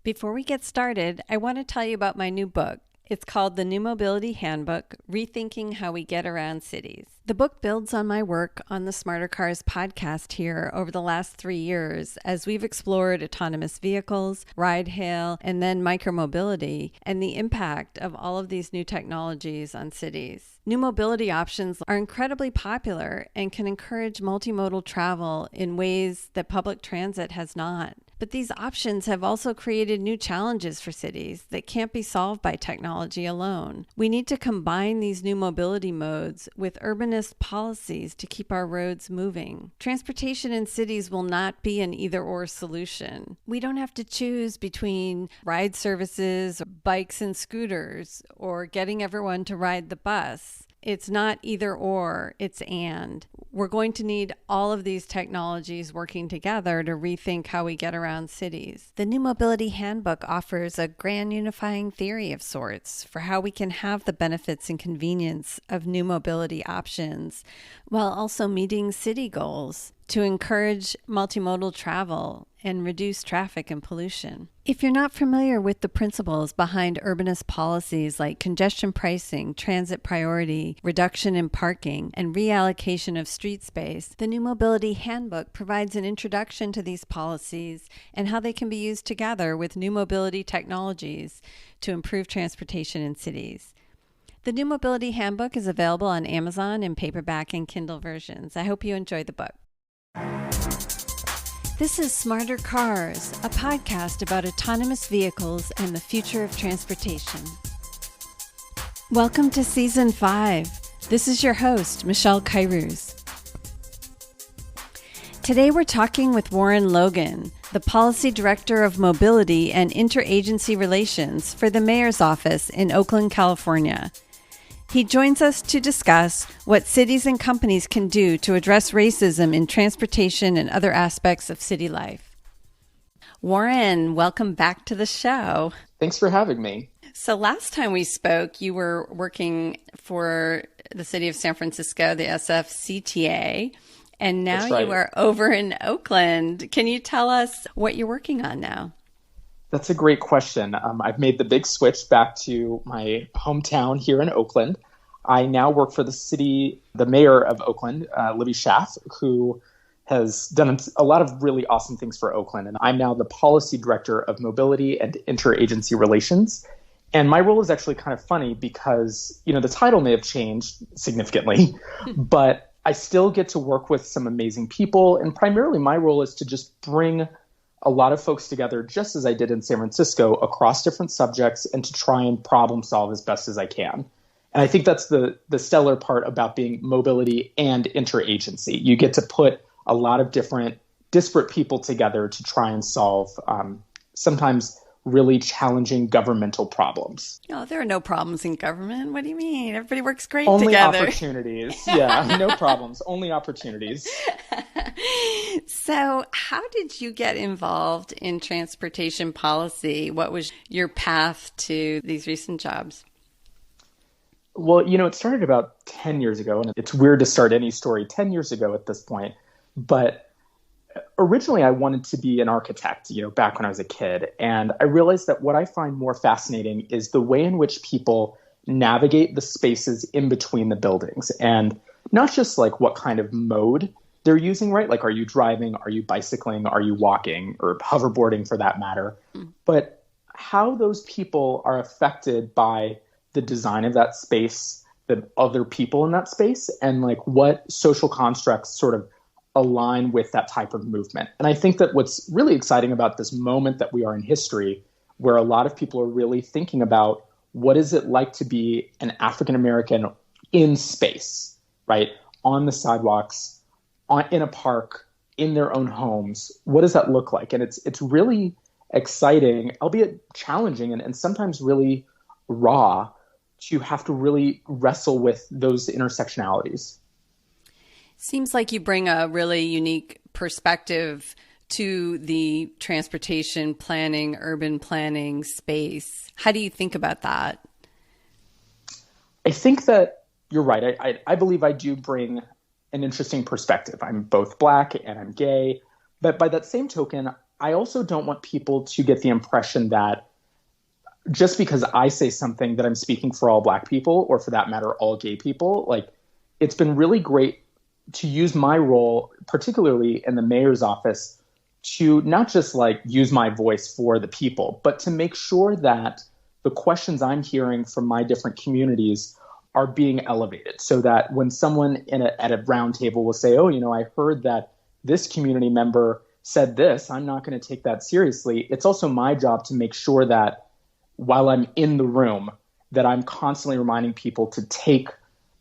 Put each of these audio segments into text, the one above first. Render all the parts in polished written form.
Before we get started, I want to tell you about my new book. It's called The New Mobility Handbook, Rethinking How We Get Around Cities. The book builds on my work on the Smarter Cars podcast here over the last 3 years as we've explored autonomous vehicles, ride-hail, and then micromobility, and the impact of all of these new technologies on cities. New mobility options are incredibly popular and can encourage multimodal travel in ways that public transit has not. But these options have also created new challenges for cities that can't be solved by technology alone. We need to combine these new mobility modes with urbanist policies to keep our roads moving. Transportation in cities will not be an either-or solution. We don't have to choose between ride services, bikes and scooters, or getting everyone to ride the bus. It's not either or, it's and. We're going to need all of these technologies working together to rethink how we get around cities. The New Mobility Handbook offers a grand unifying theory of sorts for how we can have the benefits and convenience of new mobility options while also meeting city goals to encourage multimodal travel and reduce traffic and pollution. If you're not familiar with the principles behind urbanist policies like congestion pricing, transit priority, reduction in parking, and reallocation of street space, the New Mobility Handbook provides an introduction to these policies and how they can be used together with new mobility technologies to improve transportation in cities. The New Mobility Handbook is available on Amazon in paperback and Kindle versions. I hope you enjoy the book. This is Smarter Cars, a podcast about autonomous vehicles and the future of transportation. Welcome to Season 5. This is your host, Michelle Kairouz. Today we're talking with Warren Logan, the Policy Director of Mobility and Interagency Relations for the Mayor's Office in Oakland, California. He joins us to discuss what cities and companies can do to address racism in transportation and other aspects of city life. Warren, welcome back to the show. Thanks for having me. So last time we spoke, you were working for the city of San Francisco, the SFCTA, and now you are over in Oakland. Can you tell us what you're working on now? That's a great question. I've made the big switch back to my hometown here in Oakland. I now work for the mayor of Oakland, Libby Schaaf, who has done a lot of really awesome things for Oakland. And I'm now the Policy Director of Mobility and Interagency Relations. And my role is actually kind of funny because, the title may have changed significantly, but I still get to work with some amazing people. And primarily my role is to just bring a lot of folks together, just as I did in San Francisco, across different subjects and to try and problem solve as best as I can. And I think that's the stellar part about being mobility and interagency. You get to put a lot of different disparate people together to try and solve sometimes really challenging governmental problems. Oh, there are no problems in government. What do you mean? Everybody works great only together. Only opportunities. Yeah, no problems. Only opportunities. So how did you get involved in transportation policy? What was your path to these recent jobs? Well, it started about 10 years ago, and it's weird to start any story 10 years ago at this point. But originally, I wanted to be an architect, back when I was a kid. And I realized that what I find more fascinating is the way in which people navigate the spaces in between the buildings. And not just like what kind of mode they're using, right? Like, are you driving? Are you bicycling? Are you walking or hoverboarding for that matter? But how those people are affected by the design of that space, the other people in that space, and like what social constructs sort of align with that type of movement. And I think that what's really exciting about this moment that we are in history, where a lot of people are really thinking about what is it like to be an African American in space, right? On the sidewalks, in a park, in their own homes. What does that look like? And it's really exciting, albeit challenging and sometimes really raw, to have to really wrestle with those intersectionalities. Seems like you bring a really unique perspective to the transportation planning, urban planning space. How do you think about that? I think that you're right. I believe I do bring an interesting perspective. I'm both Black and I'm gay. But by that same token, I also don't want people to get the impression that just because I say something that I'm speaking for all Black people, or for that matter, all gay people. Like, it's been really great to use my role, particularly in the mayor's office, to not just like use my voice for the people, but to make sure that the questions I'm hearing from my different communities are being elevated, so that when someone at a round table will say, oh, I heard that this community member said this, I'm not going to take that seriously. It's also my job to make sure that while I'm in the room, that I'm constantly reminding people to take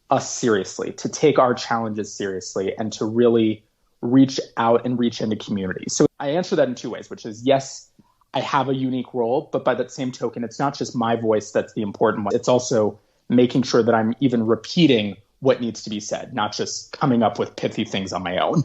us seriously, to take our challenges seriously, and to really reach out and reach into communities. So I answer that in two ways, which is, yes, I have a unique role, but by that same token, it's not just my voice that's the important one. It's also making sure that I'm even repeating what needs to be said, not just coming up with pithy things on my own.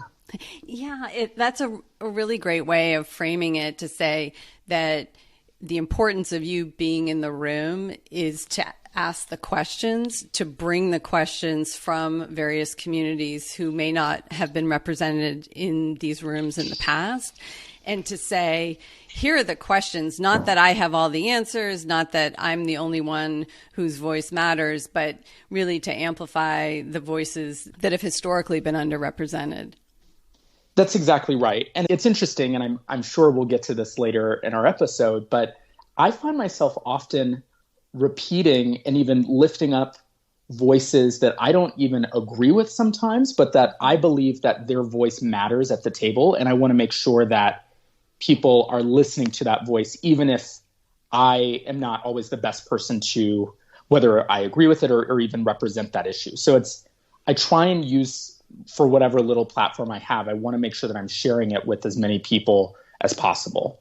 Yeah, that's a really great way of framing it, to say that the importance of you being in the room is to ask the questions, to bring the questions from various communities who may not have been represented in these rooms in the past, and to say, here are the questions, not that I have all the answers, not that I'm the only one whose voice matters, but really to amplify the voices that have historically been underrepresented. That's exactly right. And it's interesting, and I'm sure we'll get to this later in our episode, but I find myself often repeating and even lifting up voices that I don't even agree with sometimes, but that I believe that their voice matters at the table. And I want to make sure that people are listening to that voice, even if I am not always the best person to, whether I agree with it or even represent that issue. So I try and use, for whatever little platform I have, I want to make sure that I'm sharing it with as many people as possible.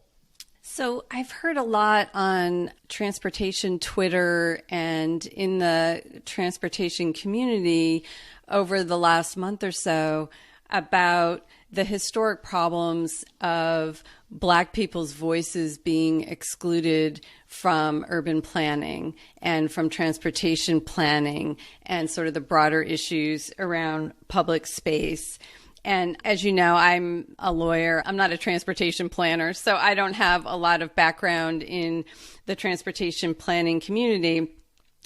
So I've heard a lot on transportation Twitter and in the transportation community over the last month or so about the historic problems of Black people's voices being excluded from urban planning and from transportation planning and sort of the broader issues around public space. And as you know, I'm a lawyer. I'm not a transportation planner, so I don't have a lot of background in the transportation planning community.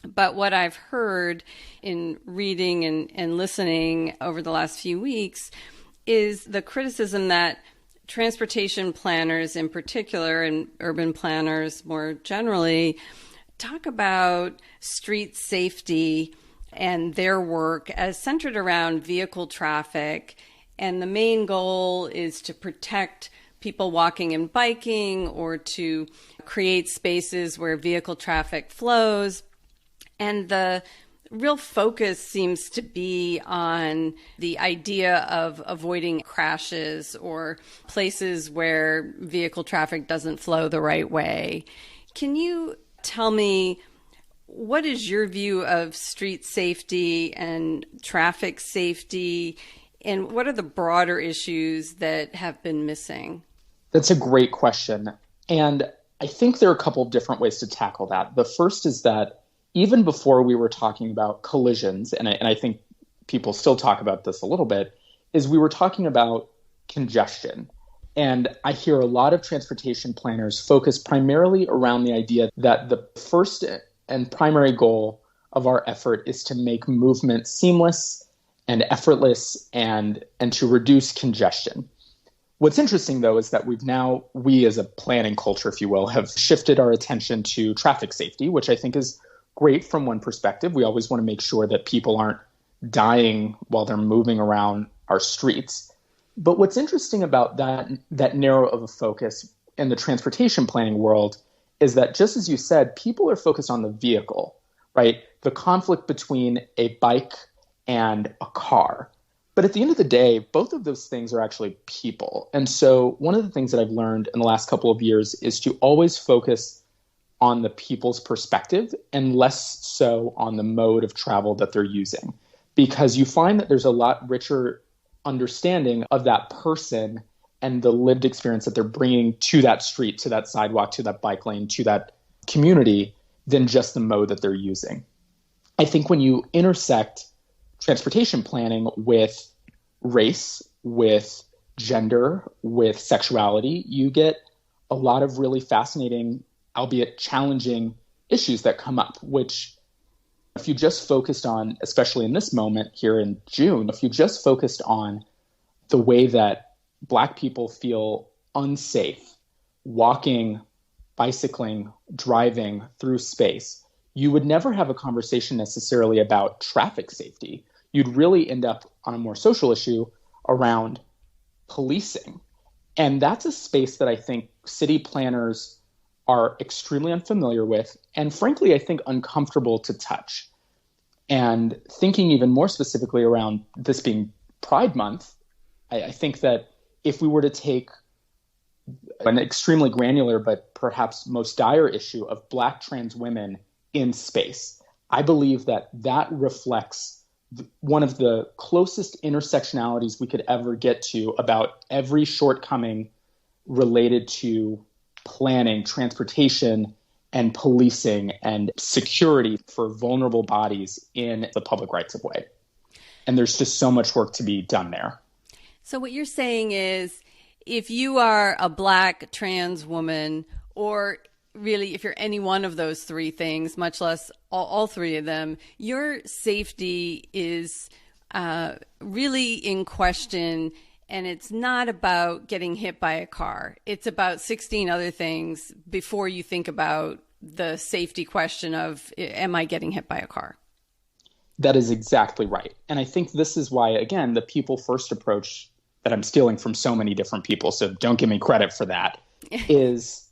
But what I've heard in reading and listening over the last few weeks is the criticism that transportation planners in particular, and urban planners more generally, talk about street safety and their work as centered around vehicle traffic. And the main goal is to protect people walking and biking, or to create spaces where vehicle traffic flows. And the real focus seems to be on the idea of avoiding crashes or places where vehicle traffic doesn't flow the right way. Can you tell me, what is your view of street safety and traffic safety, and what are the broader issues that have been missing? That's a great question. And I think there are a couple of different ways to tackle that. The first is that even before we were talking about collisions, and I think people still talk about this a little bit, is we were talking about congestion. And I hear a lot of transportation planners focus primarily around the idea that the first and primary goal of our effort is to make movement seamless and effortless and to reduce congestion. What's interesting, though, is that we as a planning culture, if you will, have shifted our attention to traffic safety, which I think is great from one perspective. We always want to make sure that people aren't dying while they're moving around our streets. But what's interesting about that narrow of a focus in the transportation planning world is that, just as you said, people are focused on the vehicle, right? The conflict between a bike and a car. But at the end of the day, both of those things are actually people. And so one of the things that I've learned in the last couple of years is to always focus on the people's perspective and less so on the mode of travel that they're using, because you find that there's a lot richer understanding of that person and the lived experience that they're bringing to that street, to that sidewalk, to that bike lane, to that community than just the mode that they're using. I think when you intersect transportation planning with race, with gender, with sexuality, you get a lot of really fascinating, albeit challenging issues that come up, which if you just focused on, especially in this moment here in June, if you just focused on the way that Black people feel unsafe walking, bicycling, driving through space, you would never have a conversation necessarily about traffic safety. You'd really end up on a more social issue around policing. And that's a space that I think city planners are extremely unfamiliar with, and frankly, I think uncomfortable to touch. And thinking even more specifically around this being Pride Month, I think that if we were to take an extremely granular but perhaps most dire issue of Black trans women in space, I believe that that reflects one of the closest intersectionalities we could ever get to about every shortcoming related to planning, transportation, and policing and security for vulnerable bodies in the public rights of way. And there's just so much work to be done there. So what you're saying is, if you are a Black trans woman, or really if you're any one of those three things, much less all three of them, your safety is really in question. And it's not about getting hit by a car. It's about 16 other things before you think about the safety question of, am I getting hit by a car? That is exactly right. And I think this is why, again, the people first approach that I'm stealing from so many different people, so don't give me credit for that, is,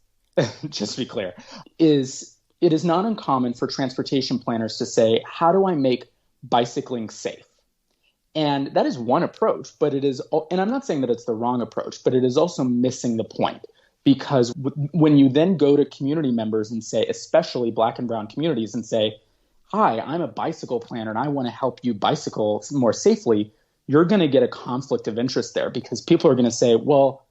just to be clear, is it is not uncommon for transportation planners to say, how do I make bicycling safe? And that is one approach, but it is, and I'm not saying that it's the wrong approach, but it is also missing the point. Because when you then go to community members and say, especially Black and brown communities, and say, hi, I'm a bicycle planner and I want to help you bicycle more safely, you're going to get a conflict of interest there, because people are going to say, well,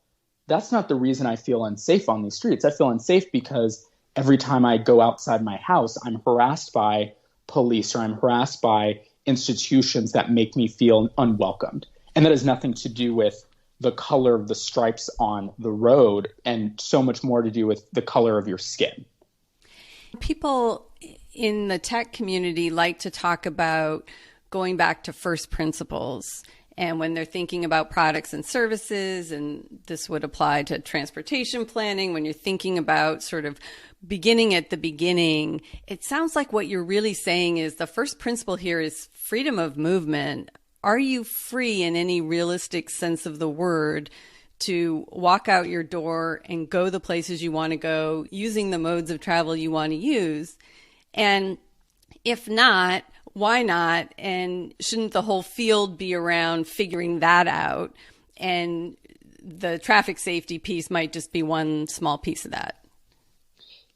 that's not the reason I feel unsafe on these streets. I feel unsafe because every time I go outside my house, I'm harassed by police or I'm harassed by institutions that make me feel unwelcomed. And that has nothing to do with the color of the stripes on the road, and so much more to do with the color of your skin. People in the tech community like to talk about going back to first principles. And when they're thinking about products and services, and this would apply to transportation planning, when you're thinking about sort of beginning at the beginning, it sounds like what you're really saying is the first principle here is freedom of movement. Are you free in any realistic sense of the word to walk out your door and go the places you want to go, using the modes of travel you want to use? And if not, why not? And shouldn't the whole field be around figuring that out? And the traffic safety piece might just be one small piece of that.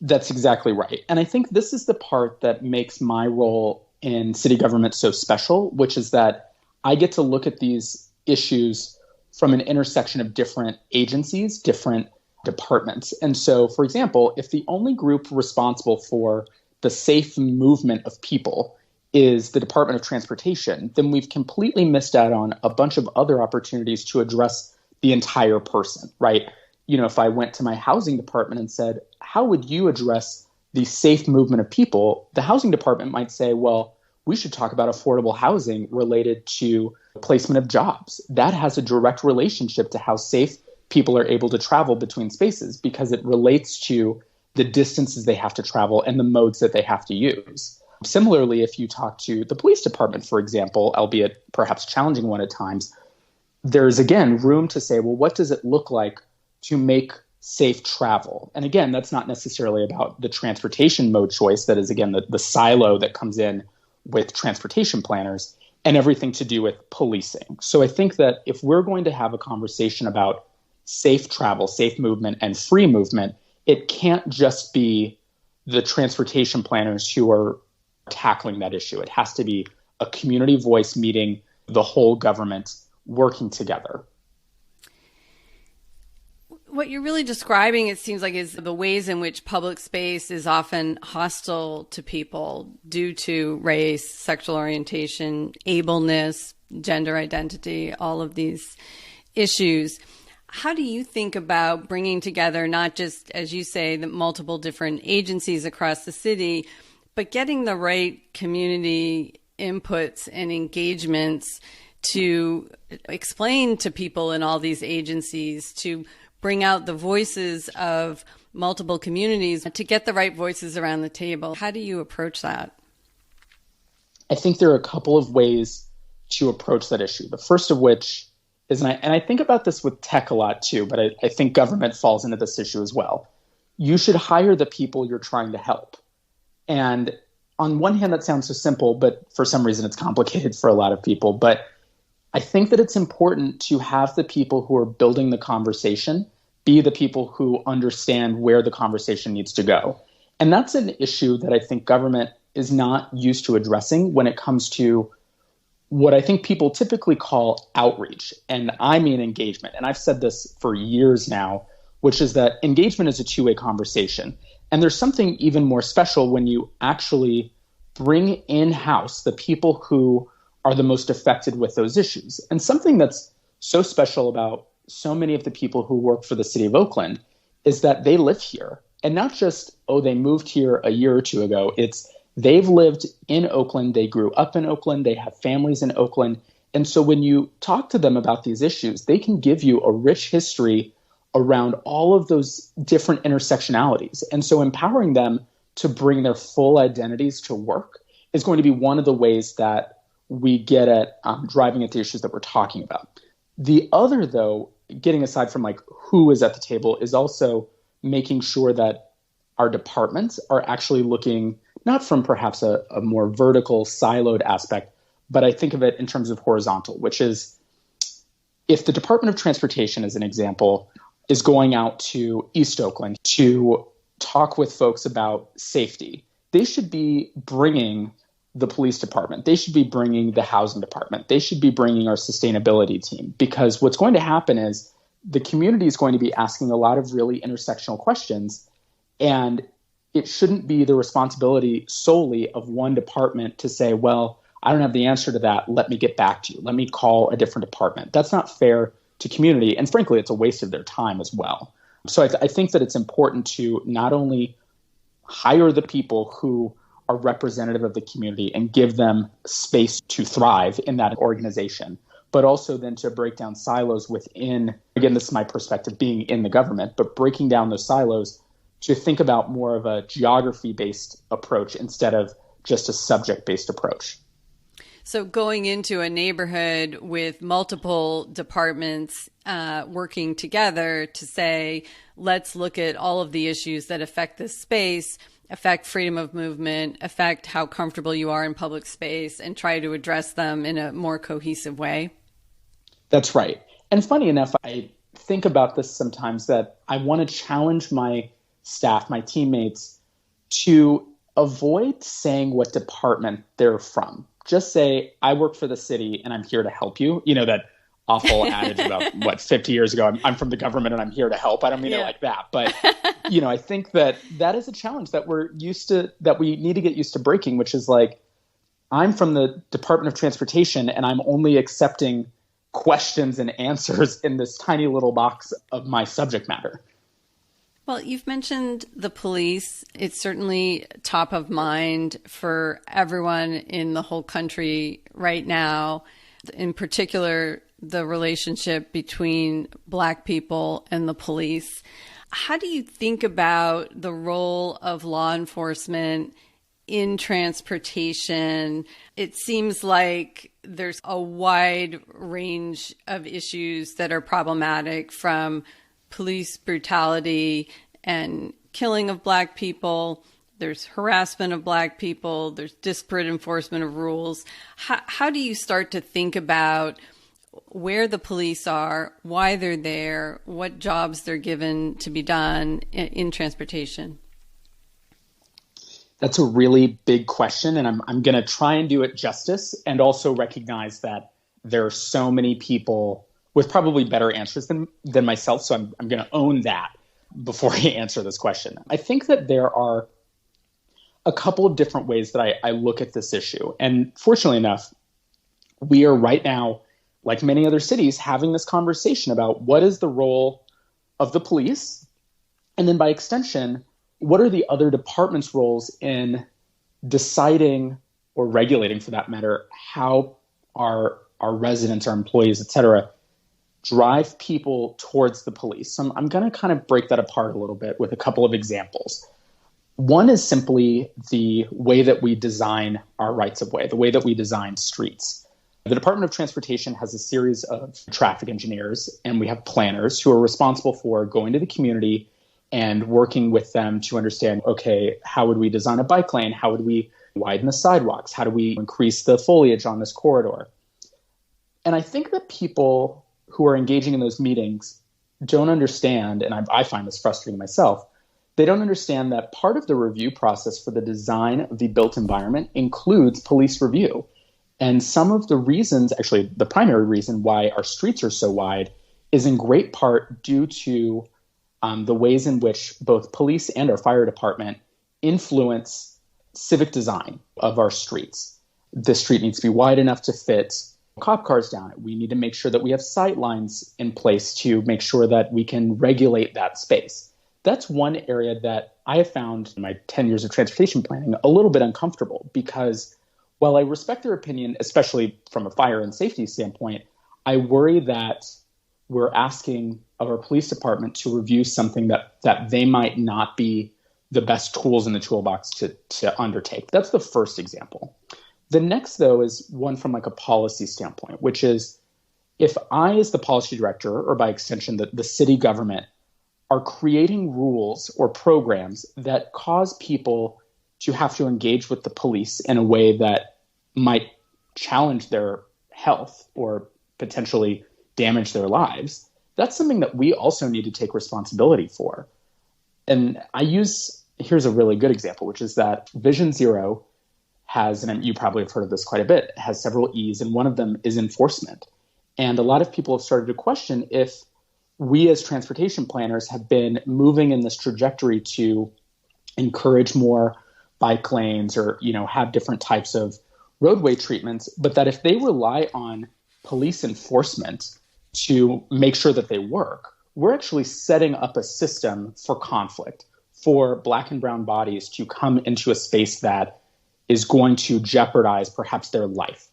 That's exactly right. And I think this is the part that makes my role in city government so special, which is that I get to look at these issues from an intersection of different agencies, different departments. And so, for example, if the only group responsible for the safe movement of people is the Department of Transportation, then we've completely missed out on a bunch of other opportunities to address the entire person, right? You know, if I went to my housing department and said, how would you address the safe movement of people? The housing department might say, well, we should talk about affordable housing related to placement of jobs. That has a direct relationship to how safe people are able to travel between spaces, because it relates to the distances they have to travel and the modes that they have to use. Similarly, if you talk to the police department, for example, albeit perhaps challenging one at times, there's, again, room to say, well, what does it look like to make safe travel? And again, that's not necessarily about the transportation mode choice. That is, again, the silo that comes in with transportation planners, and everything to do with policing. So I think that if we're going to have a conversation about safe travel, safe movement, and free movement, it can't just be the transportation planners who are tackling that issue. It has to be a community voice meeting the whole government working together. What you're really describing, it seems like, is the ways in which public space is often hostile to people due to race, sexual orientation, ableness, gender identity, all of these issues. How do you think about bringing together, not just, as you say, the multiple different agencies across the city, but getting the right community inputs and engagements to explain to people in all these agencies, to bring out the voices of multiple communities, to get the right voices around the table? How do you approach that? I think there are a couple of ways to approach that issue. The first of which is, and I think about this with tech a lot too, but I think government falls into this issue as well. You should hire the people you're trying to help. And on one hand, that sounds so simple, but for some reason it's complicated for a lot of people. But I think that it's important to have the people who are building the conversation be the people who understand where the conversation needs to go. And that's an issue that I think government is not used to addressing when it comes to what I think people typically call outreach. And I mean engagement. And I've said this for years now, which is that engagement is a two-way conversation. And there's something even more special when you actually bring in-house the people who are the most affected with those issues. And something that's so special about so many of the people who work for the city of Oakland is that they live here. And not just, oh, they moved here a year or two ago. It's they've lived in Oakland. They grew up in Oakland. They have families in Oakland. And so when you talk to them about these issues, they can give you a rich history around all of those different intersectionalities. And so empowering them to bring their full identities to work is going to be one of the ways that we get at driving at the issues that we're talking about. The other, though, getting aside from like who is at the table, is also making sure that our departments are actually looking not from perhaps a more vertical siloed aspect, but I think of it in terms of horizontal, which is if the Department of Transportation, as an example, is going out to East Oakland to talk with folks about safety, they should be bringing the police department. They should be bringing the housing department. They should be bringing our sustainability team, because what's going to happen is the community is going to be asking a lot of really intersectional questions, and it shouldn't be the responsibility solely of one department to say, well, I don't have the answer to that. Let me get back to you. Let me call a different department. That's not fair to community. And frankly, it's a waste of their time as well. So I think that it's important to not only hire the people who are representative of the community and give them space to thrive in that organization, but also then to break down silos within, again, this is my perspective being in the government, but breaking down those silos to think about more of a geography-based approach instead of just a subject-based approach. So going into a neighborhood with multiple departments working together to say, let's look at all of the issues that affect this space, affect freedom of movement, affect how comfortable you are in public space, and try to address them in a more cohesive way. That's right. And funny enough, I think about this sometimes, that I want to challenge my staff, my teammates, to avoid saying what department they're from. Just say, I work for the city and I'm here to help you. You know, that awful adage about 50 years ago, I'm from the government and I'm here to help. I don't mean it like that. But, I think that is a challenge that we need to get used to breaking, which is like, I'm from the Department of Transportation and I'm only accepting questions and answers in this tiny little box of my subject matter. Well, you've mentioned the police. It's certainly top of mind for everyone in the whole country right now. In particular, the relationship between Black people and the police. How do you think about the role of law enforcement in transportation? It seems like there's a wide range of issues that are problematic, from police brutality and killing of Black people. There's harassment of Black people. There's disparate enforcement of rules. How do you start to think about where the police are, why they're there, what jobs they're given to be done in transportation? That's a really big question, and I'm going to try and do it justice, and also recognize that there are so many people with probably better answers than myself. So I'm going to own that before I answer this question. I think that there are a couple of different ways that I look at this issue. And fortunately enough, we are right now like many other cities, having this conversation about what is the role of the police, and then by extension, what are the other departments' roles in deciding or regulating, for that matter, how our residents, our employees, et cetera, drive people towards the police. So I'm going to kind of break that apart a little bit with a couple of examples. One is simply the way that we design our rights of way, the way that we design streets. The Department of Transportation has a series of traffic engineers, and we have planners who are responsible for going to the community and working with them to understand, okay, how would we design a bike lane? How would we widen the sidewalks? How do we increase the foliage on this corridor? And I think that people who are engaging in those meetings don't understand, and I find this frustrating myself, they don't understand that part of the review process for the design of the built environment includes police review. And some of the reasons, actually the primary reason why our streets are so wide is in great part due to the ways in which both police and our fire department influence civic design of our streets. The street needs to be wide enough to fit cop cars down it. We need to make sure that we have sight lines in place to make sure that we can regulate that space. That's one area that I have found in my 10 years of transportation planning a little bit uncomfortable, because while I respect their opinion, especially from a fire and safety standpoint, I worry that we're asking of our police department to review something that they might not be the best tools in the toolbox to undertake. That's the first example. The next, though, is one from like a policy standpoint, which is if I, as the policy director, or by extension, the city government, are creating rules or programs that cause people to have to engage with the police in a way that might challenge their health or potentially damage their lives, that's something that we also need to take responsibility for. And here's a really good example, which is that Vision Zero has, and you probably have heard of this quite a bit, has several E's, and one of them is enforcement. And a lot of people have started to question if we as transportation planners have been moving in this trajectory to encourage more bike lanes or, have different types of roadway treatments, but that if they rely on police enforcement to make sure that they work, we're actually setting up a system for conflict, for Black and brown bodies to come into a space that is going to jeopardize perhaps their life.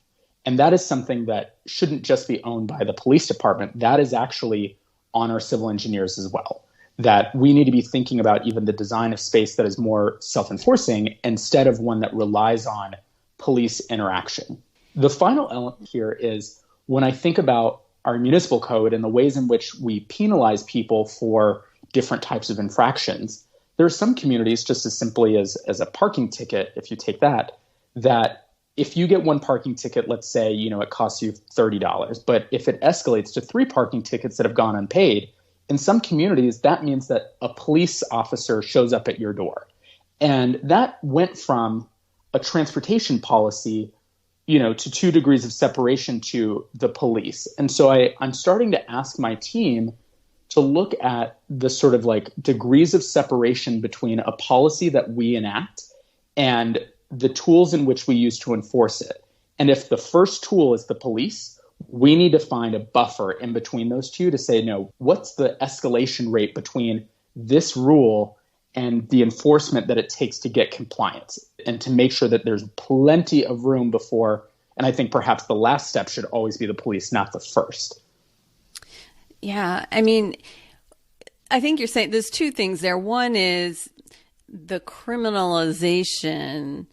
And that is something that shouldn't just be owned by the police department. That is actually on our civil engineers as well, that we need to be thinking about even the design of space that is more self-enforcing instead of one that relies on police interaction. The final element here is when I think about our municipal code and the ways in which we penalize people for different types of infractions, there are some communities, just as simply as a parking ticket, if you take that if you get one parking ticket, let's say, it costs you $30, but if it escalates to 3 parking tickets that have gone unpaid, in some communities, that means that a police officer shows up at your door. And that went from a transportation policy, to 2 degrees of separation to the police. And so I'm starting to ask my team to look at the sort of like degrees of separation between a policy that we enact and the tools in which we use to enforce it. And if the first tool is the police, we need to find a buffer in between those two to say, no, what's the escalation rate between this rule and the enforcement that it takes to get compliance, and to make sure that there's plenty of room before. And I think perhaps the last step should always be the police, not the first. Yeah. I think you're saying there's 2 things there. One is the criminalization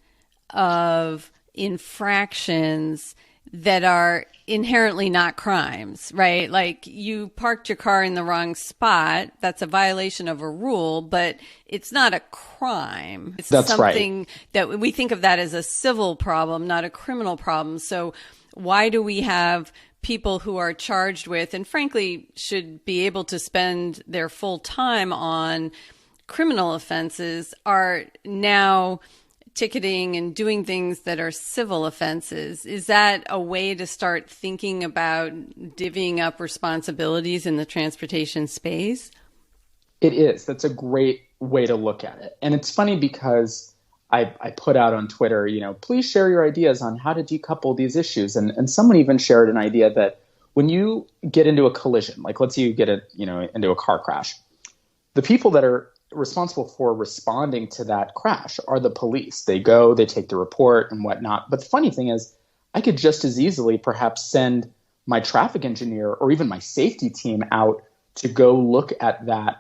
of infractions that are inherently not crimes, right? Like you parked your car in the wrong spot. That's a violation of a rule, but it's not a crime. It's That's something right. that we think of that as a civil problem, not a criminal problem. So why do we have people who are charged with, and frankly should be able to spend their full time on criminal offenses, are now ticketing and doing things that are civil offenses? Is that a way to start thinking about divvying up responsibilities in the transportation space? It is. That's a great way to look at it. And it's funny because I put out on Twitter, please share your ideas on how to decouple these issues. And someone even shared an idea that when you get into a collision, like let's say you get into a car crash, the people that are responsible for responding to that crash are the police. They go, they take the report and whatnot. But the funny thing is, I could just as easily perhaps send my traffic engineer or even my safety team out to go look at that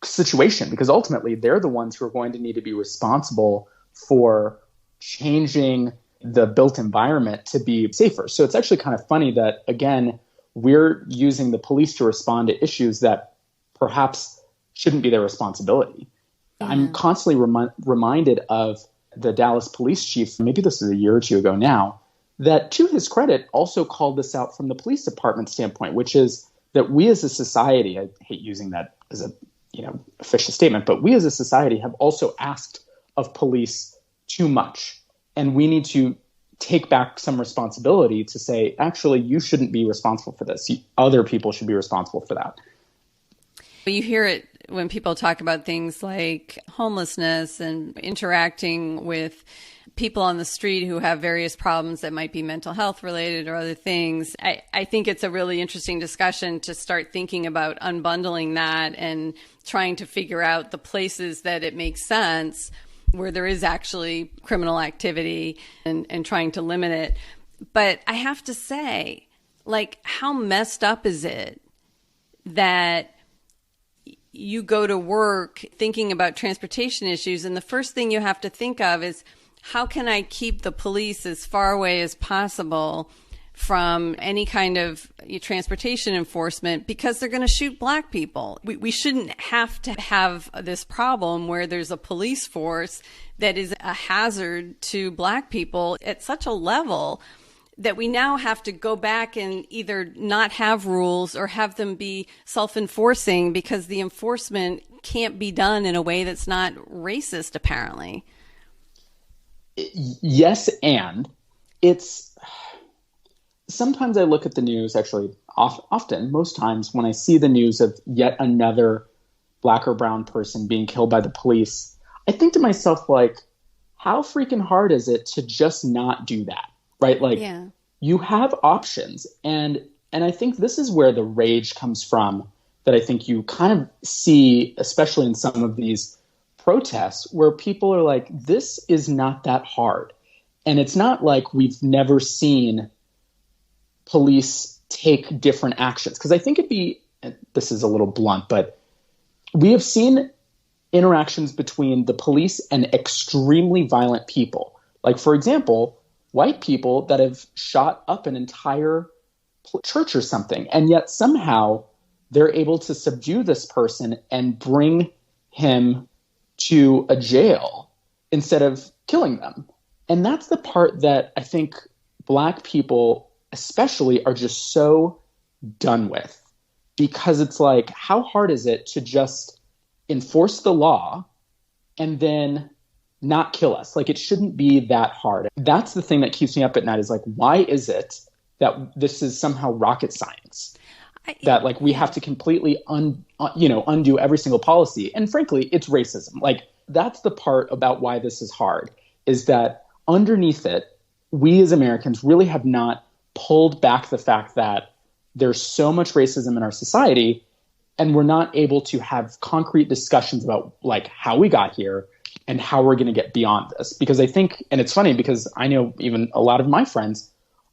situation, because ultimately they're the ones who are going to need to be responsible for changing the built environment to be safer. So it's actually kind of funny that, again, we're using the police to respond to issues that perhaps shouldn't be their responsibility. Yeah. I'm constantly reminded of the Dallas police chief, maybe this is a year or two ago now, that to his credit also called this out from the police department standpoint, which is that we as a society, I hate using that as a official statement, but we as a society have also asked of police too much. And we need to take back some responsibility to say, actually, you shouldn't be responsible for this. Other people should be responsible for that. You hear it when people talk about things like homelessness and interacting with people on the street who have various problems that might be mental health related or other things. I think it's a really interesting discussion to start thinking about unbundling that and trying to figure out the places that it makes sense where there is actually criminal activity and trying to limit it. But I have to say, like, how messed up is it that you go to work thinking about transportation issues, and the first thing you have to think of is, how can I keep the police as far away as possible from any kind of transportation enforcement, because they're going to shoot Black people. We shouldn't have to have this problem where there's a police force that is a hazard to Black people at such a level that we now have to go back and either not have rules or have them be self-enforcing, because the enforcement can't be done in a way that's not racist, apparently. Yes, and it's sometimes I look at the news, actually often, most times when I see the news of yet another Black or brown person being killed by the police, I think to myself, like, how freaking hard is it to just not do that? Right? Like, yeah. You have options. And I think this is where the rage comes from, that I think you kind of see, especially in some of these protests, where people are like, this is not that hard. And it's not like we've never seen police take different actions. Because I think this is a little blunt, but we have seen interactions between the police and extremely violent people. Like, for example, white people that have shot up an entire church or something, and yet somehow they're able to subdue this person and bring him to a jail instead of killing them. And that's the part that I think Black people especially are just so done with, because it's like, how hard is it to just enforce the law and then not kill us? Like, it shouldn't be that hard. That's the thing that keeps me up at night, is like, why is it that this is somehow rocket science? That like we have to completely undo every single policy. And frankly, it's racism. Like, that's the part about why this is hard, is that underneath it, we as Americans really have not pulled back the fact that there's so much racism in our society, and we're not able to have concrete discussions about like how we got here and how we're going to get beyond this. Because I think, and it's funny because I know even a lot of my friends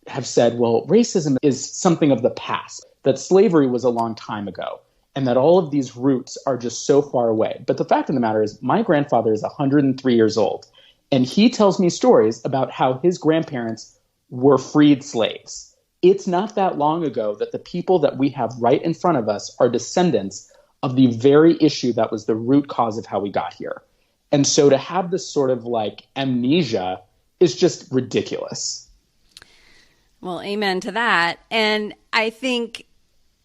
have said, well, racism is something of the past, that slavery was a long time ago, and that all of these roots are just so far away. But the fact of the matter is, my grandfather is 103 years old, and he tells me stories about how his grandparents were freed slaves. It's not that long ago that the people that we have right in front of us are descendants of the very issue that was the root cause of how we got here. And so to have this sort of like amnesia is just ridiculous. Well, amen to that. And I think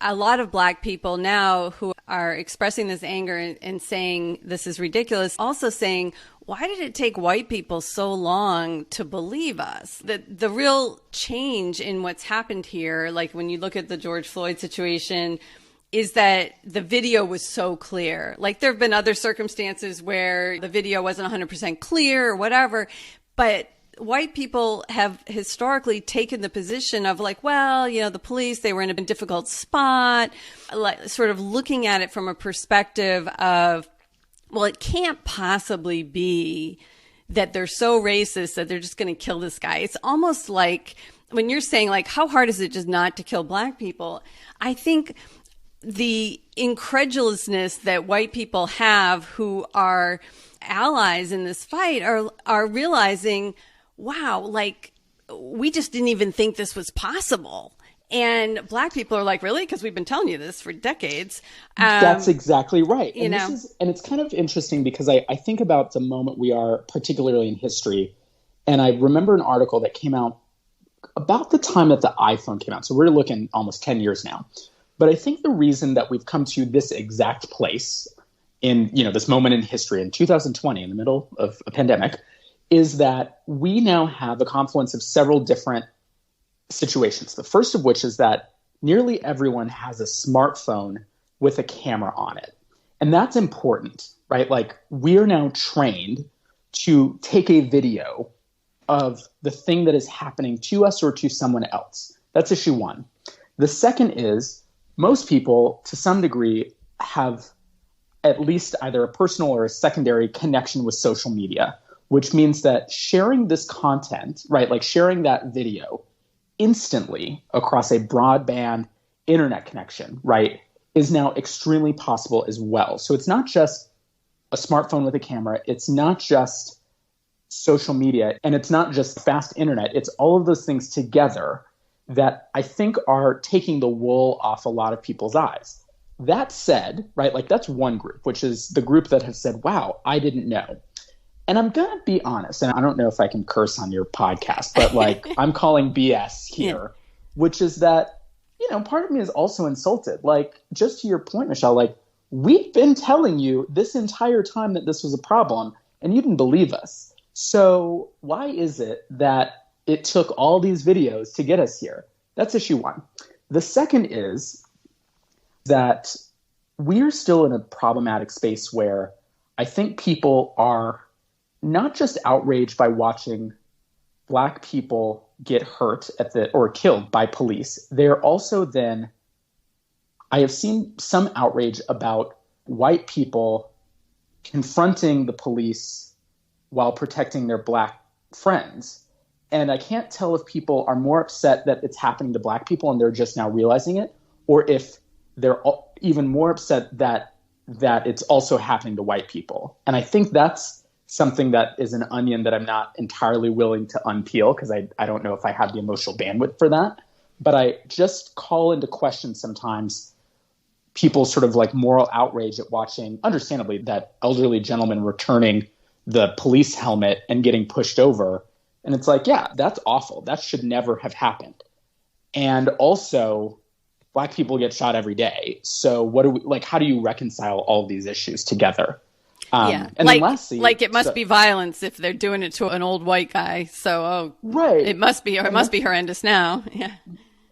a lot of Black people now who are expressing this anger and saying this is ridiculous, also saying, why did it take white people so long to believe us? The real change in what's happened here, like when you look at the George Floyd situation, is that the video was so clear. Like, there have been other circumstances where the video wasn't 100% clear or whatever, but white people have historically taken the position of like, well, the police, they were in a difficult spot, like sort of looking at it from a perspective of, well, it can't possibly be that they're so racist that they're just going to kill this guy. It's almost like when you're saying like, how hard is it just not to kill black people? I think the incredulousness that white people have who are allies in this fight are realizing, wow, like we just didn't even think this was possible. And black people are like, really? Because we've been telling you this for decades. That's exactly right. And know, and it's kind of interesting because I think about the moment we are, particularly in history. And I remember an article that came out about the time that the iPhone came out. So we're looking almost 10 years now. But I think the reason that we've come to this exact place in, this moment in history in 2020, in the middle of a pandemic, is that we now have a confluence of several different situations. The first of which is that nearly everyone has a smartphone with a camera on it. And that's important, right? Like we're now trained to take a video of the thing that is happening to us or to someone else. That's issue one. The second is most people, to some degree, have at least either a personal or a secondary connection with social media, which means that sharing this content, right, like sharing that video instantly across a broadband internet connection, right, is now extremely possible as well. So it's not just a smartphone with a camera. It's not just social media, and it's not just fast internet. It's all of those things together that I think are taking the wool off a lot of people's eyes. That said, right, like that's one group, which is the group that has said, wow, I didn't know. And I'm going to be honest, and I don't know if I can curse on your podcast, but like I'm calling BS here, which is that, part of me is also insulted. Like, just to your point, Michelle, like we've been telling you this entire time that this was a problem and you didn't believe us. So why is it that it took all these videos to get us here? That's issue one. The second is that we're still in a problematic space where I think people are not just outraged by watching black people get hurt or killed by police. They're also then, I have seen some outrage about white people confronting the police while protecting their black friends. And I can't tell if people are more upset that it's happening to black people and they're just now realizing it, or if they're even more upset that it's also happening to white people. And I think that's something that is an onion that I'm not entirely willing to unpeel because I don't know if I have the emotional bandwidth for that. But I just call into question sometimes people's sort of like moral outrage at watching, understandably, that elderly gentleman returning the police helmet and getting pushed over. And it's like, yeah, that's awful. That should never have happened. And also, black people get shot every day. So how do you reconcile all of these issues together? And then lastly, it must be violence if they're doing it to an old white guy. So, right. It must be horrendous now. Yeah.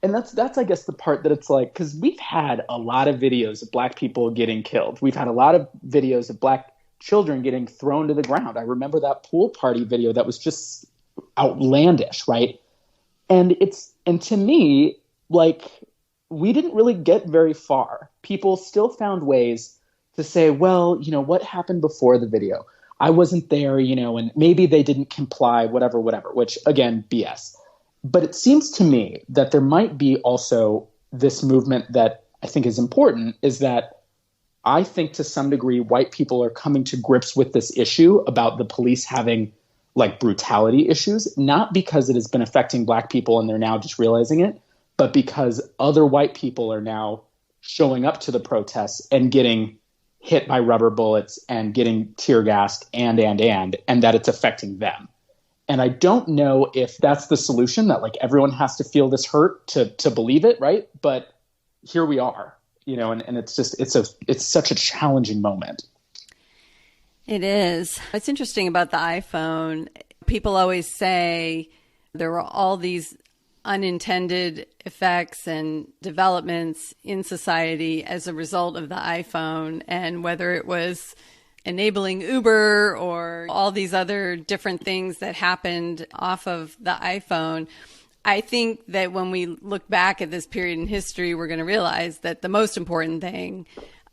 And that's, I guess, the part that it's like, because we've had a lot of videos of black people getting killed. We've had a lot of videos of black children getting thrown to the ground. I remember that pool party video that was just outlandish, right? And to me, like, we didn't really get very far. People still found ways to say, well, what happened before the video? I wasn't there, and maybe they didn't comply, whatever, which again, BS. But it seems to me that there might be also this movement that I think is important, is that I think to some degree, white people are coming to grips with this issue about the police having like brutality issues, not because it has been affecting black people and they're now just realizing it, but because other white people are now showing up to the protests and getting hit by rubber bullets and getting tear gassed and that it's affecting them. And I don't know if that's the solution, that like everyone has to feel this hurt to believe it, right? But here we are, and it's just, it's such a challenging moment. It is. What's interesting about the iPhone, people always say there were all these unintended effects and developments in society as a result of the iPhone, and whether it was enabling Uber or all these other different things that happened off of the iPhone. I think that when we look back at this period in history, we're going to realize that the most important thing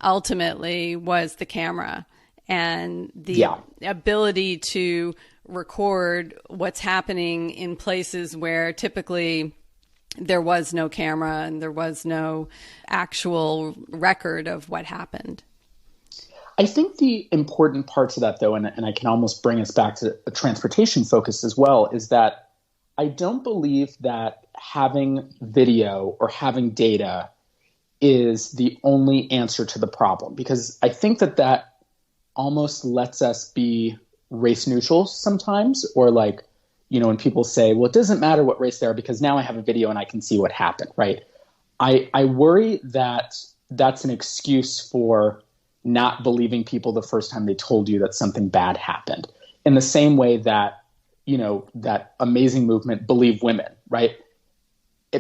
ultimately was the camera and the ability to record what's happening in places where typically there was no camera and there was no actual record of what happened. I think the important parts of that, though, and I can almost bring us back to a transportation focus as well, is that I don't believe that having video or having data is the only answer to the problem, because I think that that almost lets us be race neutral sometimes, or like, you know, when people say, well, it doesn't matter what race they are because now I have a video and I can see what happened, right? I worry that that's an excuse for not believing people the first time they told you that something bad happened. In the same way that, you know, that amazing movement, Believe Women, right?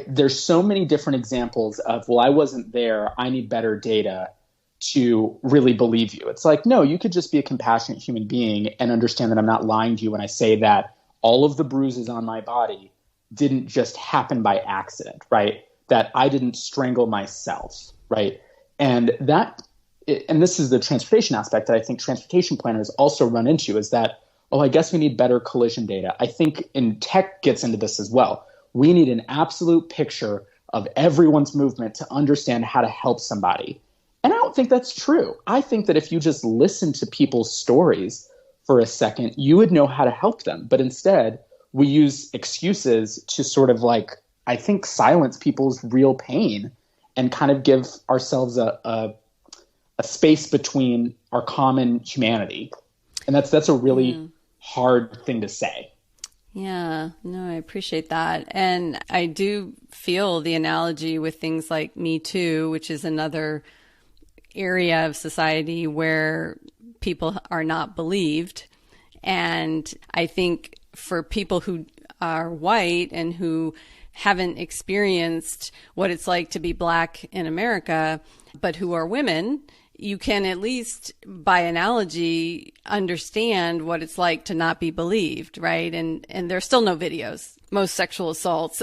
There's so many different examples of, well, I wasn't there, I need better data to really believe you. It's like, no, you could just be a compassionate human being and understand that I'm not lying to you when I say that all of the bruises on my body didn't just happen by accident, right? That I didn't strangle myself, right? And this is the transportation aspect that I think transportation planners also run into, is that, oh, I guess we need better collision data. I think in tech gets into this as well. We need an absolute picture of everyone's movement to understand how to help somebody. And I don't think that's true. I think that if you just listen to people's stories for a second, you would know how to help them. But instead, we use excuses to sort of like, I think, silence people's real pain and kind of give ourselves a space between our common humanity. And that's a really hard thing to say. Yeah, no, I appreciate that. And I do feel the analogy with things like Me Too, which is another area of society where people are not believed. And I think for people who are white and who haven't experienced what it's like to be Black in America, but who are women, you can at least, by analogy, understand what it's like to not be believed, right? And there's still no videos, most sexual assaults.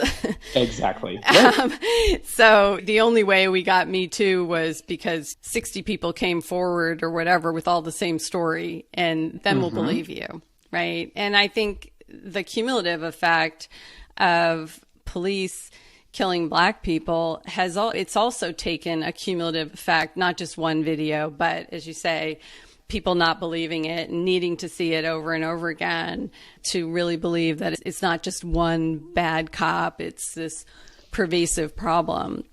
Exactly. Right. So the only way we got Me Too was because 60 people came forward or whatever with all the same story, and then we'll believe you, right? And I think the cumulative effect of police killing Black people it's also taken a cumulative effect, not just one video, but as you say, people not believing it and needing to see it over and over again to really believe that it's not just one bad cop, it's this pervasive problem.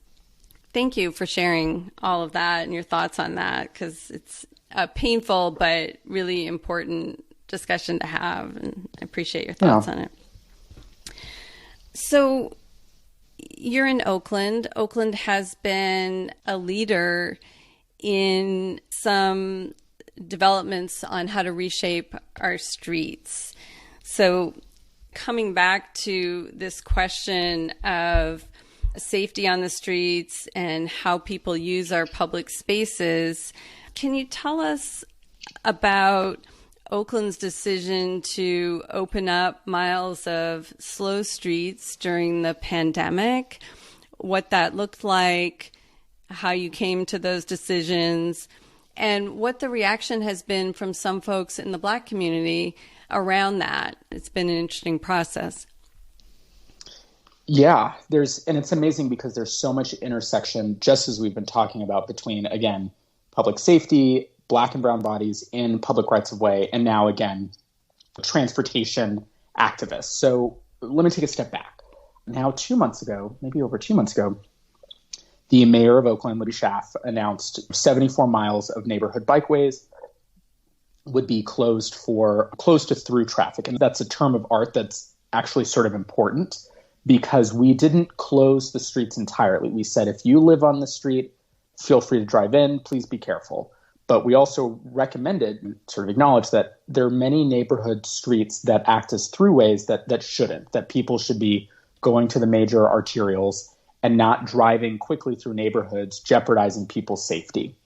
Thank you for sharing all of that and your thoughts on that, because it's a painful but really important discussion to have, and I appreciate your thoughts on it. So you're in Oakland. Oakland has been a leader in some developments on how to reshape our streets. So coming back to this question of safety on the streets and how people use our public spaces, can you tell us about Oakland's decision to open up miles of slow streets during the pandemic, what that looked like, how you came to those decisions, and what the reaction has been from some folks in the Black community around that? It's been an interesting process. Yeah, and it's amazing because there's so much intersection, just as we've been talking about, between, again, public safety, Black and brown bodies in public rights of way, and now, again, transportation activists. So let me take a step back. Now, 2 months ago, maybe over 2 months ago, the mayor of Oakland, Libby Schaaf, announced 74 miles of neighborhood bikeways would be closed to through traffic. And that's a term of art that's actually sort of important, because we didn't close the streets entirely. We said, if you live on the street, feel free to drive in, please be careful. But we also recommended and sort of acknowledged that there are many neighborhood streets that act as throughways that shouldn't, that people should be going to the major arterials and not driving quickly through neighborhoods, jeopardizing people's safety.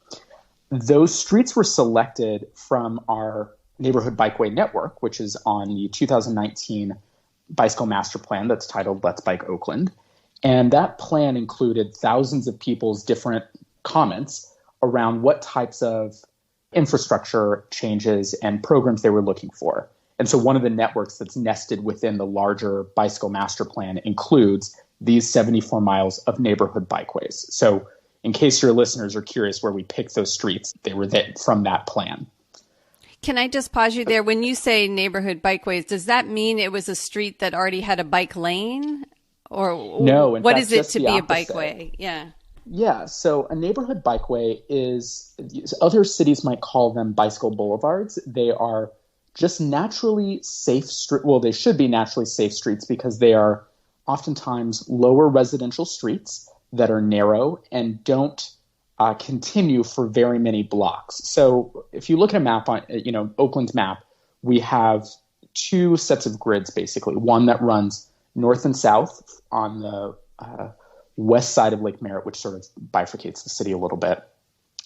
those streets were selected from our neighborhood bikeway network, which is on the 2019 bicycle master plan that's titled Let's Bike Oakland. And that plan included thousands of people's different comments around what types of infrastructure changes and programs they were looking for. And so one of the networks that's nested within the larger bicycle master plan includes these 74 miles of neighborhood bikeways. So in case your listeners are curious where we picked those streets, they were from that plan. Can I just pause you there? When you say neighborhood bikeways, does that mean it was a street that already had a bike lane? Or no, what is it to be a bikeway? Yeah. Yeah, so a neighborhood bikeway is, other cities might call them bicycle boulevards. They are just naturally safe they should be naturally safe streets because they are oftentimes lower residential streets that are narrow and don't continue for very many blocks. So if you look at a map on, Oakland's map, we have two sets of grids, basically. One that runs north and south on the west side of Lake Merritt, which sort of bifurcates the city a little bit.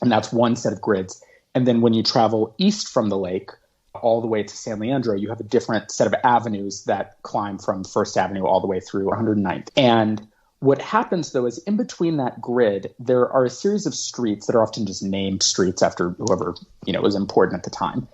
And that's one set of grids. And then when you travel east from the lake, all the way to San Leandro, you have a different set of avenues that climb from First Avenue all the way through 109th. And what happens, though, is in between that grid, there are a series of streets that are often just named streets after whoever, was important at the time.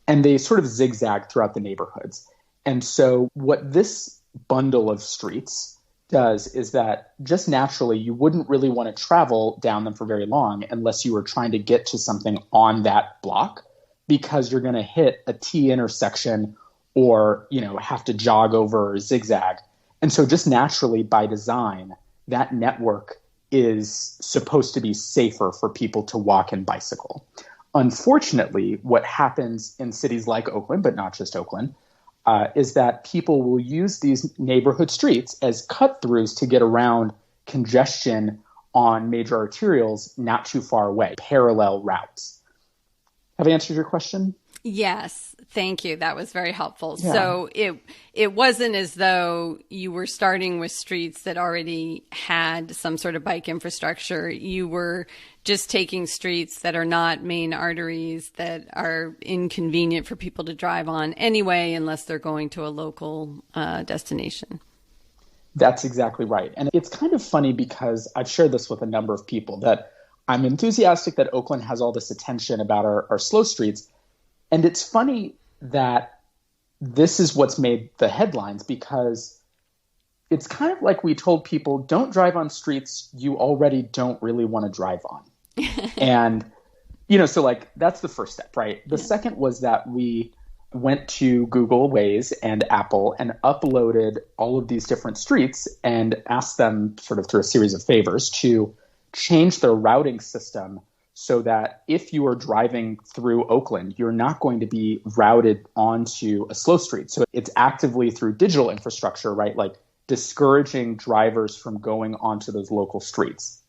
And they sort of zigzag throughout the neighborhoods. And so what this bundle of streets does is that just naturally, you wouldn't really want to travel down them for very long unless you were trying to get to something on that block, because you're going to hit a T intersection or, have to jog over or zigzag. And so just naturally by design, that network is supposed to be safer for people to walk and bicycle. Unfortunately, what happens in cities like Oakland, but not just Oakland, is that people will use these neighborhood streets as cut-throughs to get around congestion on major arterials not too far away, parallel routes. Have I answered your question? Yes, thank you. That was very helpful. Yeah. So it wasn't as though you were starting with streets that already had some sort of bike infrastructure. You were just taking streets that are not main arteries that are inconvenient for people to drive on anyway, unless they're going to a local destination. That's exactly right. And it's kind of funny because I've shared this with a number of people that I'm enthusiastic that Oakland has all this attention about our slow streets. And it's funny that this is what's made the headlines, because it's kind of like we told people, don't drive on streets you already don't really want to drive on. And, so that's the first step, right? The second was that we went to Google Waze and Apple and uploaded all of these different streets and asked them sort of through a series of favors to change their routing system so that if you are driving through Oakland, you're not going to be routed onto a slow street. So it's actively through digital infrastructure, right? Like discouraging drivers from going onto those local streets.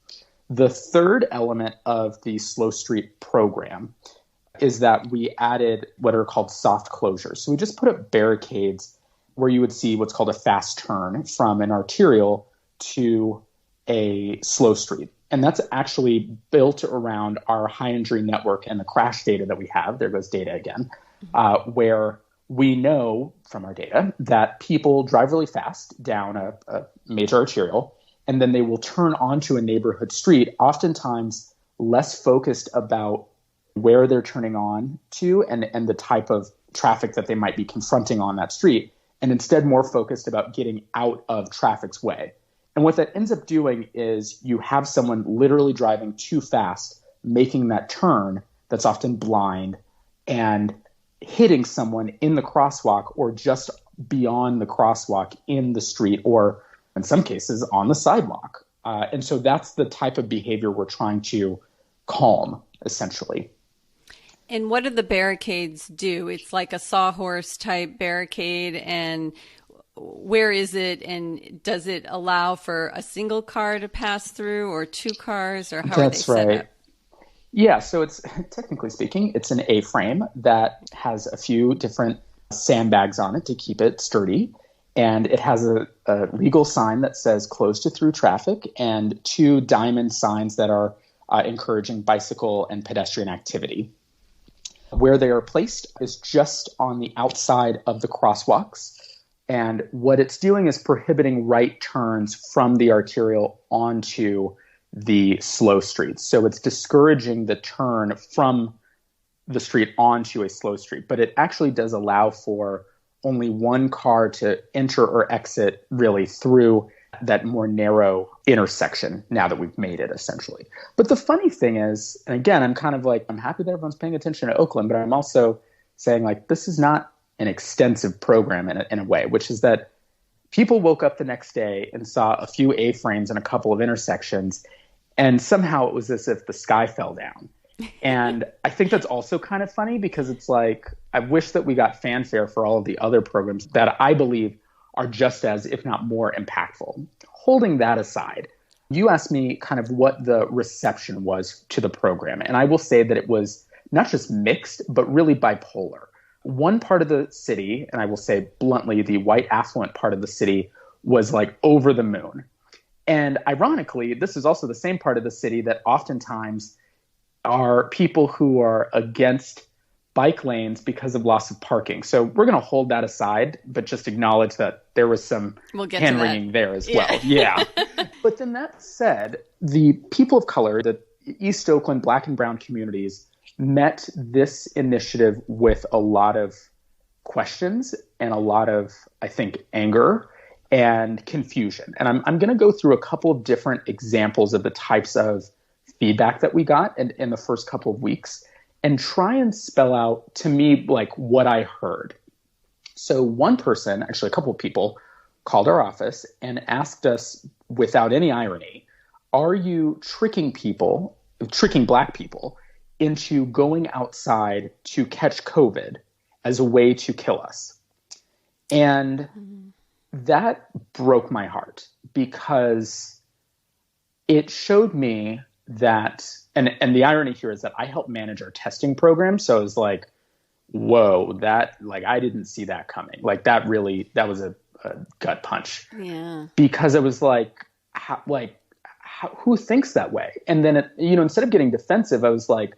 The third element of the slow street program is that we added what are called soft closures. So we just put up barricades where you would see what's called a fast turn from an arterial to a slow street. And that's actually built around our high injury network and the crash data that we have. There goes data again, where we know from our data that people drive really fast down a major arterial, and then they will turn onto a neighborhood street, oftentimes less focused about where they're turning on to and the type of traffic that they might be confronting on that street, and instead more focused about getting out of traffic's way. And what that ends up doing is you have someone literally driving too fast, making that turn that's often blind, and hitting someone in the crosswalk or just beyond the crosswalk in the street, or in some cases on the sidewalk. And so that's the type of behavior we're trying to calm, essentially. And what do the barricades do? It's like a sawhorse type barricade, and where is it, and does it allow for a single car to pass through or two cars, or how are they set up? Yeah, so it's technically speaking, it's an A-frame that has a few different sandbags on it to keep it sturdy. And it has a legal sign that says closed to through traffic and two diamond signs that are encouraging bicycle and pedestrian activity. Where they are placed is just on the outside of the crosswalks. And what it's doing is prohibiting right turns from the arterial onto the slow streets. So it's discouraging the turn from the street onto a slow street. But it actually does allow for only one car to enter or exit really through that more narrow intersection now that we've made it, essentially. But the funny thing is, and again, I'm kind of like, I'm happy that everyone's paying attention to Oakland, but I'm also saying, like, this is not an extensive program in a way, which is that people woke up the next day and saw a few A-frames in a couple of intersections, and somehow it was as if the sky fell down. And I think that's also kind of funny because it's like, I wish that we got fanfare for all of the other programs that I believe are just as, if not more, impactful. Holding that aside, you asked me kind of what the reception was to the program. And I will say that it was not just mixed, but really bipolar. One part of the city, and I will say bluntly, the white affluent part of the city was like over the moon. And ironically, this is also the same part of the city that oftentimes are people who are against bike lanes because of loss of parking. So we're going to hold that aside, but just acknowledge that there was some hand-wringing there as well. Yeah. But then that said, the people of color, the East Oakland Black and Brown communities, met this initiative with a lot of questions and a lot of, I think, anger and confusion. And I'm going to go through a couple of different examples of the types of feedback that we got in the first couple of weeks and try and spell out to me like what I heard. So one person, actually a couple of people, called our office and asked us without any irony, are you tricking Black people into going outside to catch COVID as a way to kill us? And that broke my heart because it showed me that, and the irony here is that I help manage our testing program. So I was like, whoa, that, like, I didn't see that coming. Like that was a gut punch. Yeah. Because it was like, who thinks that way? And then, instead of getting defensive, I was like,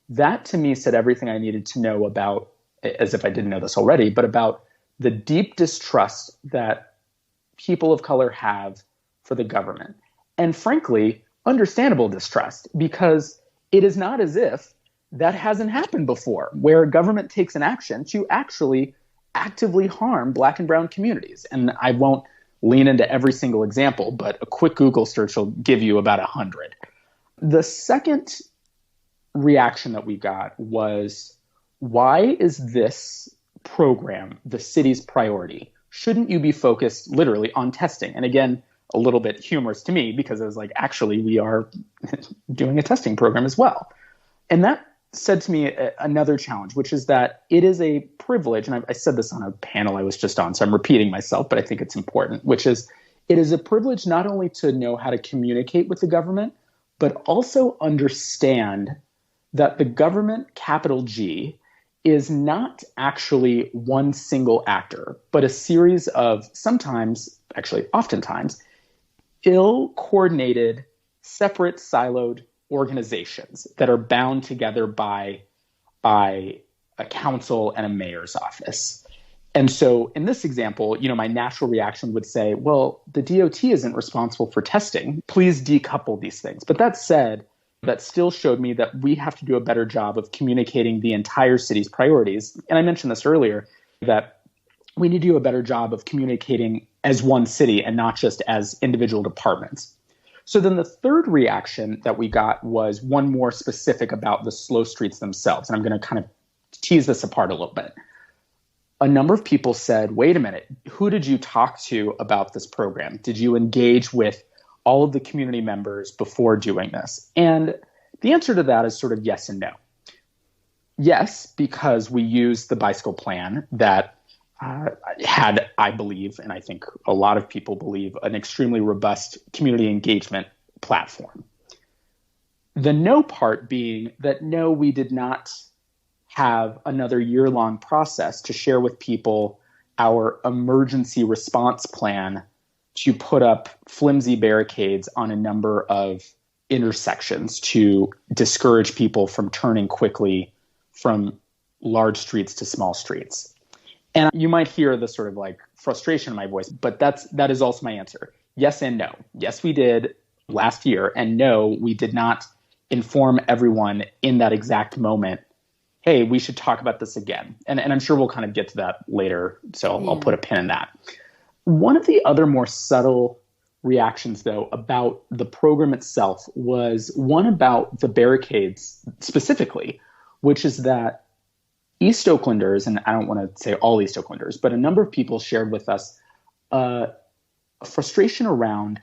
that to me said everything I needed to know about, as if I didn't know this already, but about the deep distrust that people of color have for the government. And frankly, understandable distrust, because it is not as if that hasn't happened before, where government takes an action to actually actively harm Black and Brown communities. And I won't lean into every single example, but a quick Google search will give you about 100. The second reaction that we got was, why is this program the city's priority? Shouldn't you be focused literally on testing? And again, a little bit humorous to me because I was like, actually, we are doing a testing program as well. And that said to me another challenge, which is that it is a privilege. And I said this on a panel I was just on, so I'm repeating myself, but I think it's important, which is it is a privilege not only to know how to communicate with the government, but also understand that the government, capital G, is not actually one single actor, but a series of oftentimes, ill-coordinated, separate, siloed organizations that are bound together by a council and a mayor's office. And so in this example, my natural reaction would say, well, the DOT isn't responsible for testing. Please decouple these things. But that said, that still showed me that we have to do a better job of communicating the entire city's priorities. And I mentioned this earlier, that we need to do a better job of communicating as one city and not just as individual departments. So then the third reaction that we got was one more specific about the slow streets themselves. And I'm going to kind of tease this apart a little bit. A number of people said, wait a minute, who did you talk to about this program? Did you engage with all of the community members before doing this? And the answer to that is sort of yes and no. Yes, because we used the bicycle plan that had, I believe, and I think a lot of people believe, an extremely robust community engagement platform. The no part being that no, we did not have another year-long process to share with people our emergency response plan to put up flimsy barricades on a number of intersections to discourage people from turning quickly from large streets to small streets. And you might hear the sort of like frustration in my voice, but that is also my answer. Yes and no. Yes, we did last year, and no, we did not inform everyone in that exact moment, hey, we should talk about this again. And I'm sure we'll kind of get to that later, so I'll put a pin in that. One of the other more subtle reactions, though, about the program itself was one about the barricades specifically, which is that East Oaklanders, and I don't want to say all East Oaklanders, but a number of people shared with us a frustration around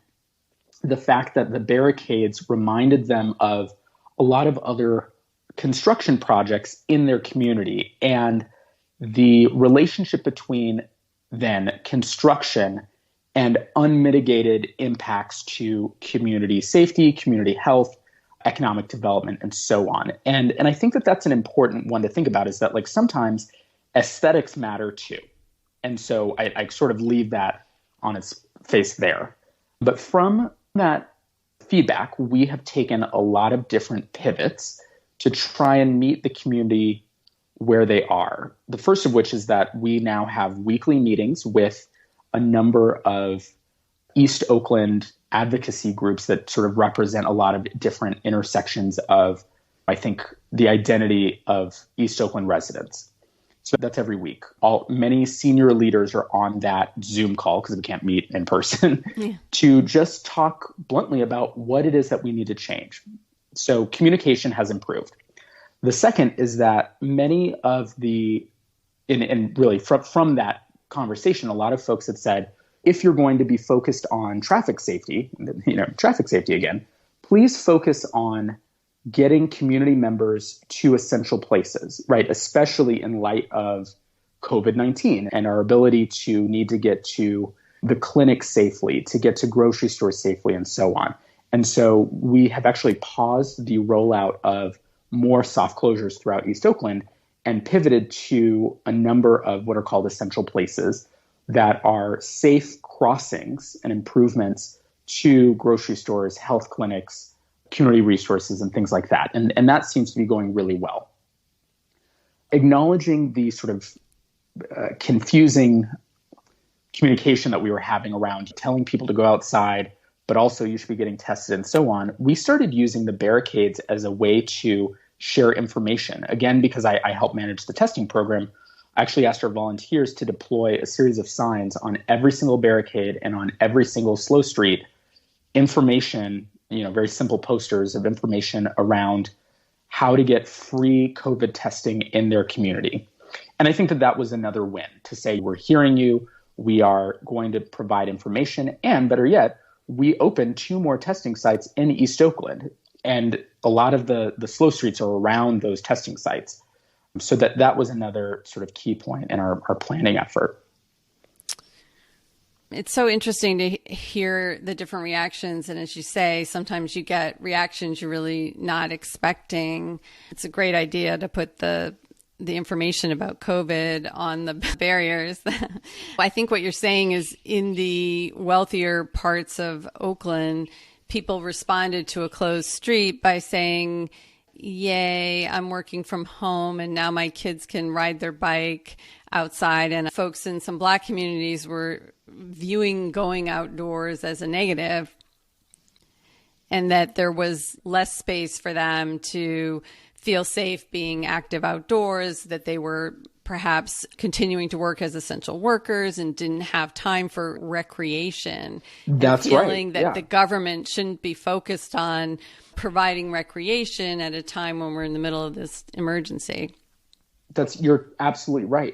the fact that the barricades reminded them of a lot of other construction projects in their community, and the relationship between then construction and unmitigated impacts to community safety, community health, economic development, and so on. And I think that that's an important one to think about, is that like sometimes aesthetics matter too. And so I sort of leave that on its face there. But from that feedback, we have taken a lot of different pivots to try and meet the community where they are. The first of which is that we now have weekly meetings with a number of East Oakland advocacy groups that sort of represent a lot of different intersections of, I think, the identity of East Oakland residents. So that's every week. Many senior leaders are on that Zoom call, because we can't meet in person, to just talk bluntly about what it is that we need to change. So communication has improved. The second is that many of and really from that conversation, a lot of folks had said, if you're going to be focused on traffic safety again, please focus on getting community members to essential places, right? Especially in light of COVID-19 and our ability to need to get to the clinic safely, to get to grocery stores safely, and so on. And so we have actually paused the rollout of more soft closures throughout East Oakland and pivoted to a number of what are called essential places that are safe crossings and improvements to grocery stores, health clinics, community resources, and things like that. And that seems to be going really well. Acknowledging the sort of confusing communication that we were having around telling people to go outside, but also you should be getting tested and so on, we started using the barricades as a way to share information. Again, because I help manage the testing program, I actually asked our volunteers to deploy a series of signs on every single barricade and on every single slow street, information, very simple posters of information around how to get free COVID testing in their community. And I think that that was another win, to say, we're hearing you, we are going to provide information, and better yet, we opened 2 more testing sites in East Oakland. And a lot of the slow streets are around those testing sites. So that was another sort of key point in our planning effort. It's so interesting to hear the different reactions. And as you say, sometimes you get reactions you're really not expecting. It's a great idea to put the information about COVID on the barriers. I think what you're saying is, in the wealthier parts of Oakland, people responded to a closed street by saying, yay, I'm working from home and now my kids can ride their bike outside. And folks in some Black communities were viewing going outdoors as a negative, and that there was less space for them to feel safe being active outdoors, that they were perhaps continuing to work as essential workers and didn't have time for recreation. That's and feeling right. that Yeah. the government shouldn't be focused on providing recreation at a time when we're in the middle of this emergency. You're absolutely right.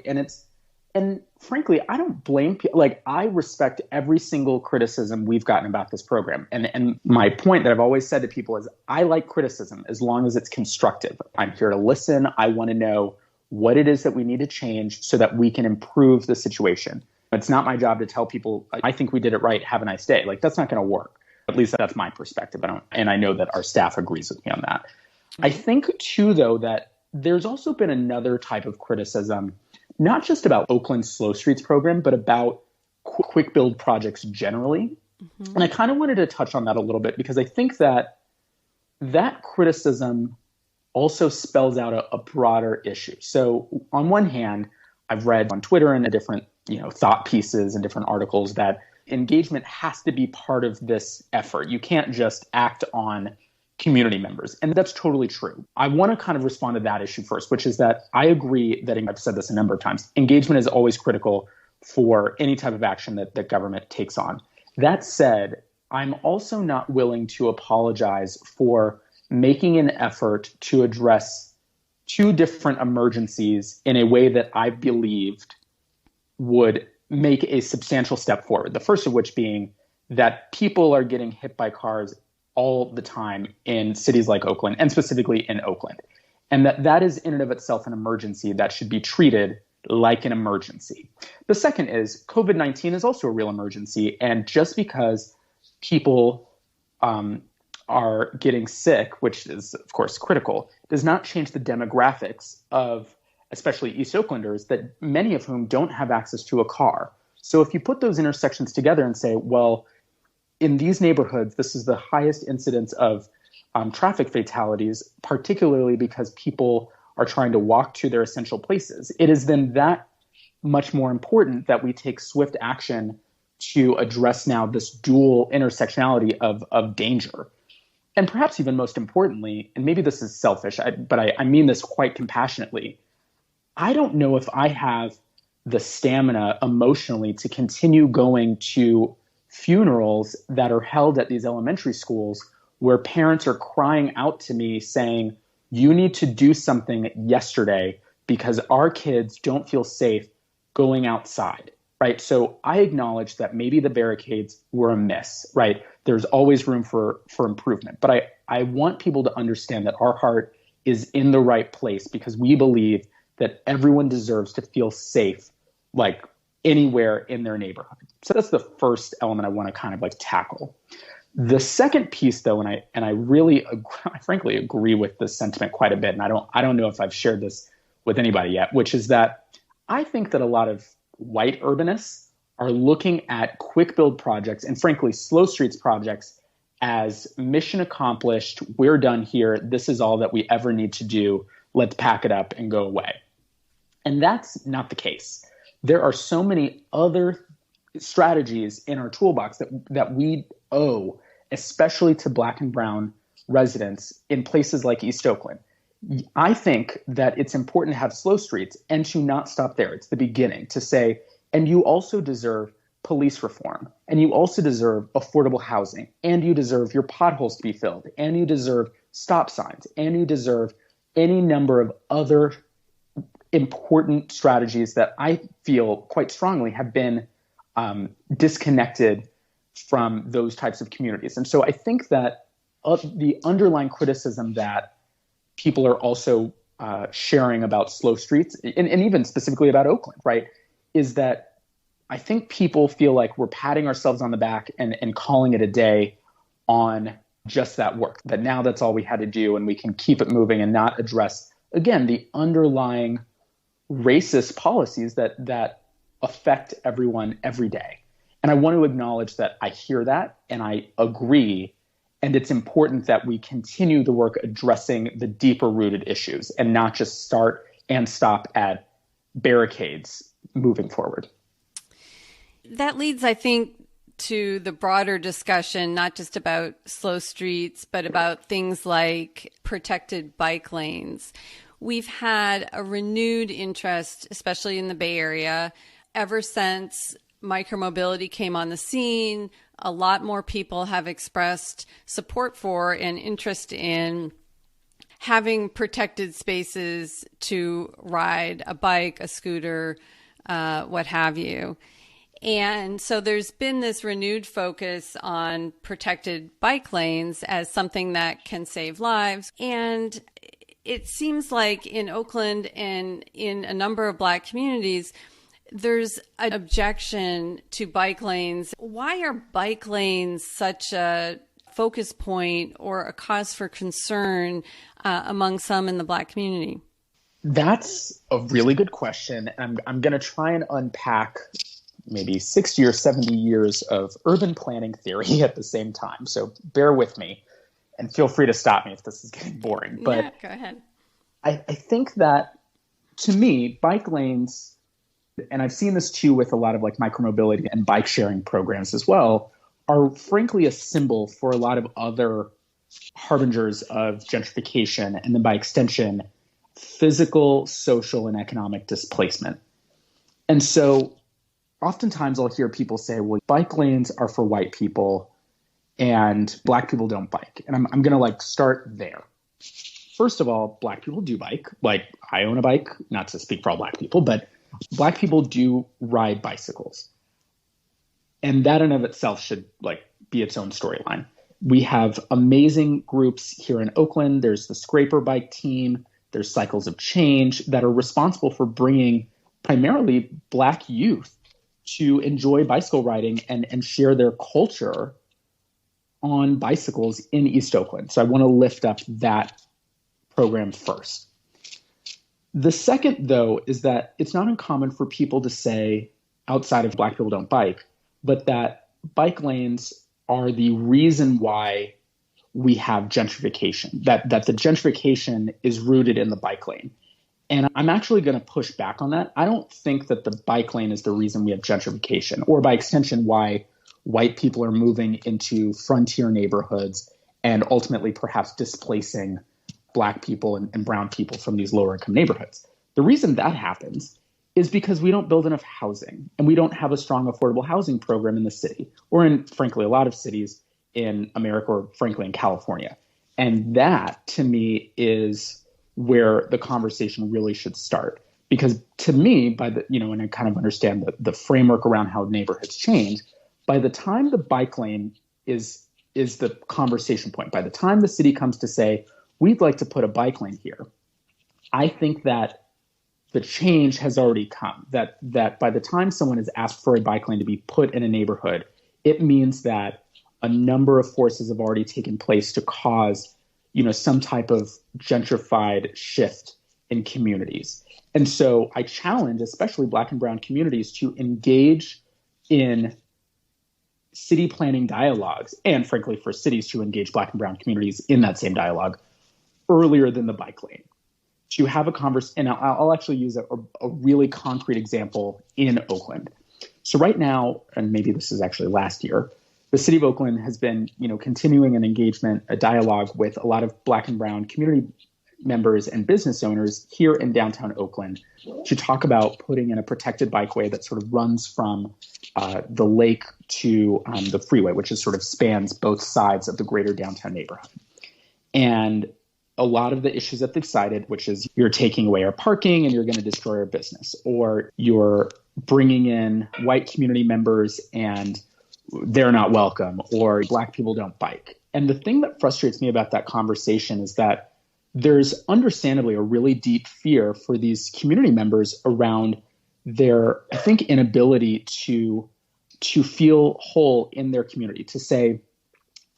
And frankly, I don't blame people. Like, I respect every single criticism we've gotten about this program. And my point that I've always said to people is, I like criticism as long as it's constructive. I'm here to listen. I want to know what it is that we need to change so that we can improve the situation. It's not my job to tell people, I think we did it right, have a nice day. Like, that's not going to work. At least that's my perspective. And I know that our staff agrees with me on that. I think too, though, that there's also been another type of criticism, not just about Oakland's Slow Streets program, but about quick build projects generally. Mm-hmm. And I kind of wanted to touch on that a little bit, because I think that that criticism also spells out a broader issue. So on one hand, I've read on Twitter and different, thought pieces and different articles that engagement has to be part of this effort. You can't just act on community members. And that's totally true. I want to kind of respond to that issue first, which is that I agree that, I've said this a number of times, engagement is always critical for any type of action that government takes on. That said, I'm also not willing to apologize for making an effort to address two different emergencies in a way that I believed would make a substantial step forward. The first of which being that people are getting hit by cars all the time in cities like Oakland, and specifically in Oakland. And that is in and of itself an emergency that should be treated like an emergency. The second is COVID-19 is also a real emergency. And just because people are getting sick, which is, of course, critical, does not change the demographics of especially East Oaklanders, that many of whom don't have access to a car. So if you put those intersections together and say, well, in these neighborhoods, this is the highest incidence of traffic fatalities, particularly because people are trying to walk to their essential places. It is then that much more important that we take swift action to address now this dual intersectionality of danger. And perhaps even most importantly, and maybe this is selfish, but I mean this quite compassionately, I don't know if I have the stamina emotionally to continue going to funerals that are held at these elementary schools where parents are crying out to me saying, you need to do something yesterday because our kids don't feel safe going outside, right? So I acknowledge that maybe the barricades were a miss, right? There's always room for improvement. But I want people to understand that our heart is in the right place because we believe that everyone deserves to feel safe, like anywhere in their neighborhood. So that's the first element I want to kind of like tackle. The second piece, though, and I really, I frankly agree with this sentiment quite a bit, and I don't know if I've shared this with anybody yet, which is that I think that a lot of white urbanists are looking at quick build projects and frankly slow streets projects as mission accomplished. We're done here. This is all that we ever need to do. Let's pack it up and go away. And that's not the case. There are so many other strategies in our toolbox that we owe, especially to Black and Brown residents in places like East Oakland. I think that it's important to have slow streets and to not stop there. It's the beginning to say, and you also deserve police reform, and you also deserve affordable housing, and you deserve your potholes to be filled, and you deserve stop signs, and you deserve any number of other important strategies that I feel quite strongly have been disconnected from those types of communities. And so I think that the underlying criticism that people are also sharing about slow streets, and even specifically about Oakland, right, is that I think people feel like we're patting ourselves on the back and calling it a day on just that work, that now that's all we had to do and we can keep it moving and not address, again, the underlying racist policies that affect everyone every day. And I want to acknowledge that I hear that and I agree. And it's important that we continue the work addressing the deeper rooted issues and not just start and stop at barricades moving forward. That leads, I think, to the broader discussion, not just about slow streets, but about things like protected bike lanes. We've had a renewed interest, especially in the Bay Area, ever since micromobility came on the scene. A lot more people have expressed support for and interest in having protected spaces to ride a bike, a scooter, what have you. And so there's been this renewed focus on protected bike lanes as something that can save lives. And it seems like in Oakland and in a number of Black communities, there's an objection to bike lanes. Why are bike lanes such a focus point or a cause for concern among some in the Black community? That's a really good question. I'm going to try and unpack maybe 60 or 70 years of urban planning theory at the same time. So bear with me. and feel free to stop me if this is getting boring. But yeah, go ahead. I think that to me, bike lanes, and I've seen this too with a lot of like micromobility and bike sharing programs as well, are frankly a symbol for a lot of other harbingers of gentrification and then by extension, physical, social, and economic displacement. And so oftentimes I'll hear people say, well, bike lanes are for white people and Black people don't bike. And I'm going to like start there. First of all, Black people do bike. Like I own a bike, not to speak for all Black people, but Black people do ride bicycles. And that in of itself should like be its own storyline. We have amazing groups here in Oakland. There's the Scraper Bike team. There's Cycles of Change that are responsible for bringing primarily Black youth to enjoy bicycle riding and share their culture on bicycles in East Oakland. So I want to lift up that program first. The second, though, is that it's not uncommon for people to say, outside of Black people don't bike, but that bike lanes are the reason why we have gentrification, that the gentrification is rooted in the bike lane. And I'm actually going to push back on that. I don't think that the bike lane is the reason we have gentrification, or by extension, why white people are moving into frontier neighborhoods and ultimately perhaps displacing Black people and brown people from these lower income neighborhoods. The reason that happens is because we don't build enough housing and we don't have a strong affordable housing program in the city or in, frankly, a lot of cities in America or frankly in California. And that to me is where the conversation really should start. Because to me, by the, and I kind of understand the framework around how neighborhoods change, by the time the bike lane is the conversation point, by the time the city comes to say, we'd like to put a bike lane here, I think that the change has already come, that by the time someone has asked for a bike lane to be put in a neighborhood, it means that a number of forces have already taken place to cause, some type of gentrified shift in communities. And so I challenge, especially Black and brown communities, to engage in city planning dialogues, and frankly, for cities to engage Black and brown communities in that same dialogue earlier than the bike lane. To have a conversation, and I'll actually use a really concrete example in Oakland. So right now, and maybe this is actually last year, the city of Oakland has been, continuing an engagement, a dialogue with a lot of Black and brown community members and business owners here in downtown Oakland to talk about putting in a protected bikeway that sort of runs from the lake to the freeway, which is sort of spans both sides of the greater downtown neighborhood. And a lot of the issues that they've cited, which is you're taking away our parking and you're going to destroy our business, or you're bringing in white community members and they're not welcome, or Black people don't bike. And the thing that frustrates me about that conversation is that there's understandably a really deep fear for these community members around their, I think, inability to feel whole in their community, to say,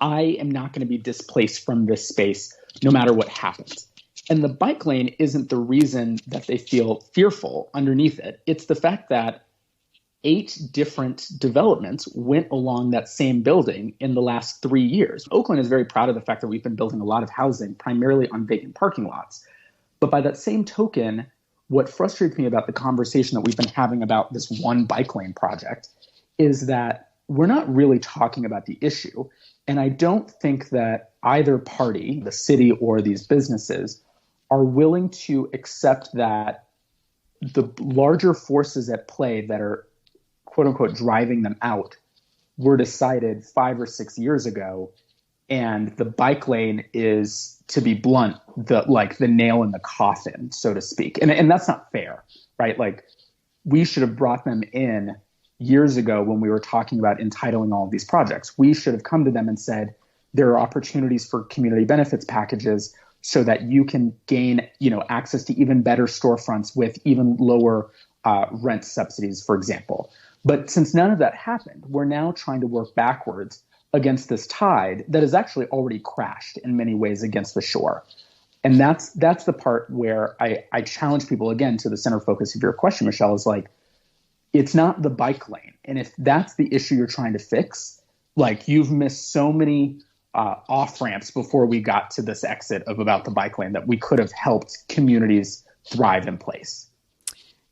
I am not going to be displaced from this space no matter what happens. And the bike lane isn't the reason that they feel fearful underneath it. It's the fact that 8 different developments went along that same building in the last 3 years. Oakland is very proud of the fact that we've been building a lot of housing, primarily on vacant parking lots. But by that same token, what frustrates me about the conversation that we've been having about this one bike lane project is that we're not really talking about the issue. And I don't think that either party, the city or these businesses, are willing to accept that the larger forces at play that are, quote unquote, driving them out were decided 5 or 6 years ago. And the bike lane is, to be blunt, the nail in the coffin, so to speak. And that's not fair, right? Like, we should have brought them in years ago when we were talking about entitling all of these projects. We should have come to them and said, there are opportunities for community benefits packages so that you can gain, access to even better storefronts with even lower rent subsidies, for example. But since none of that happened, we're now trying to work backwards against this tide that has actually already crashed in many ways against the shore. And that's the part where I challenge people, again, to the center focus of your question, Michelle, is like, it's not the bike lane. And if that's the issue you're trying to fix, like, you've missed so many off ramps before we got to this exit of about the bike lane that we could have helped communities thrive in place.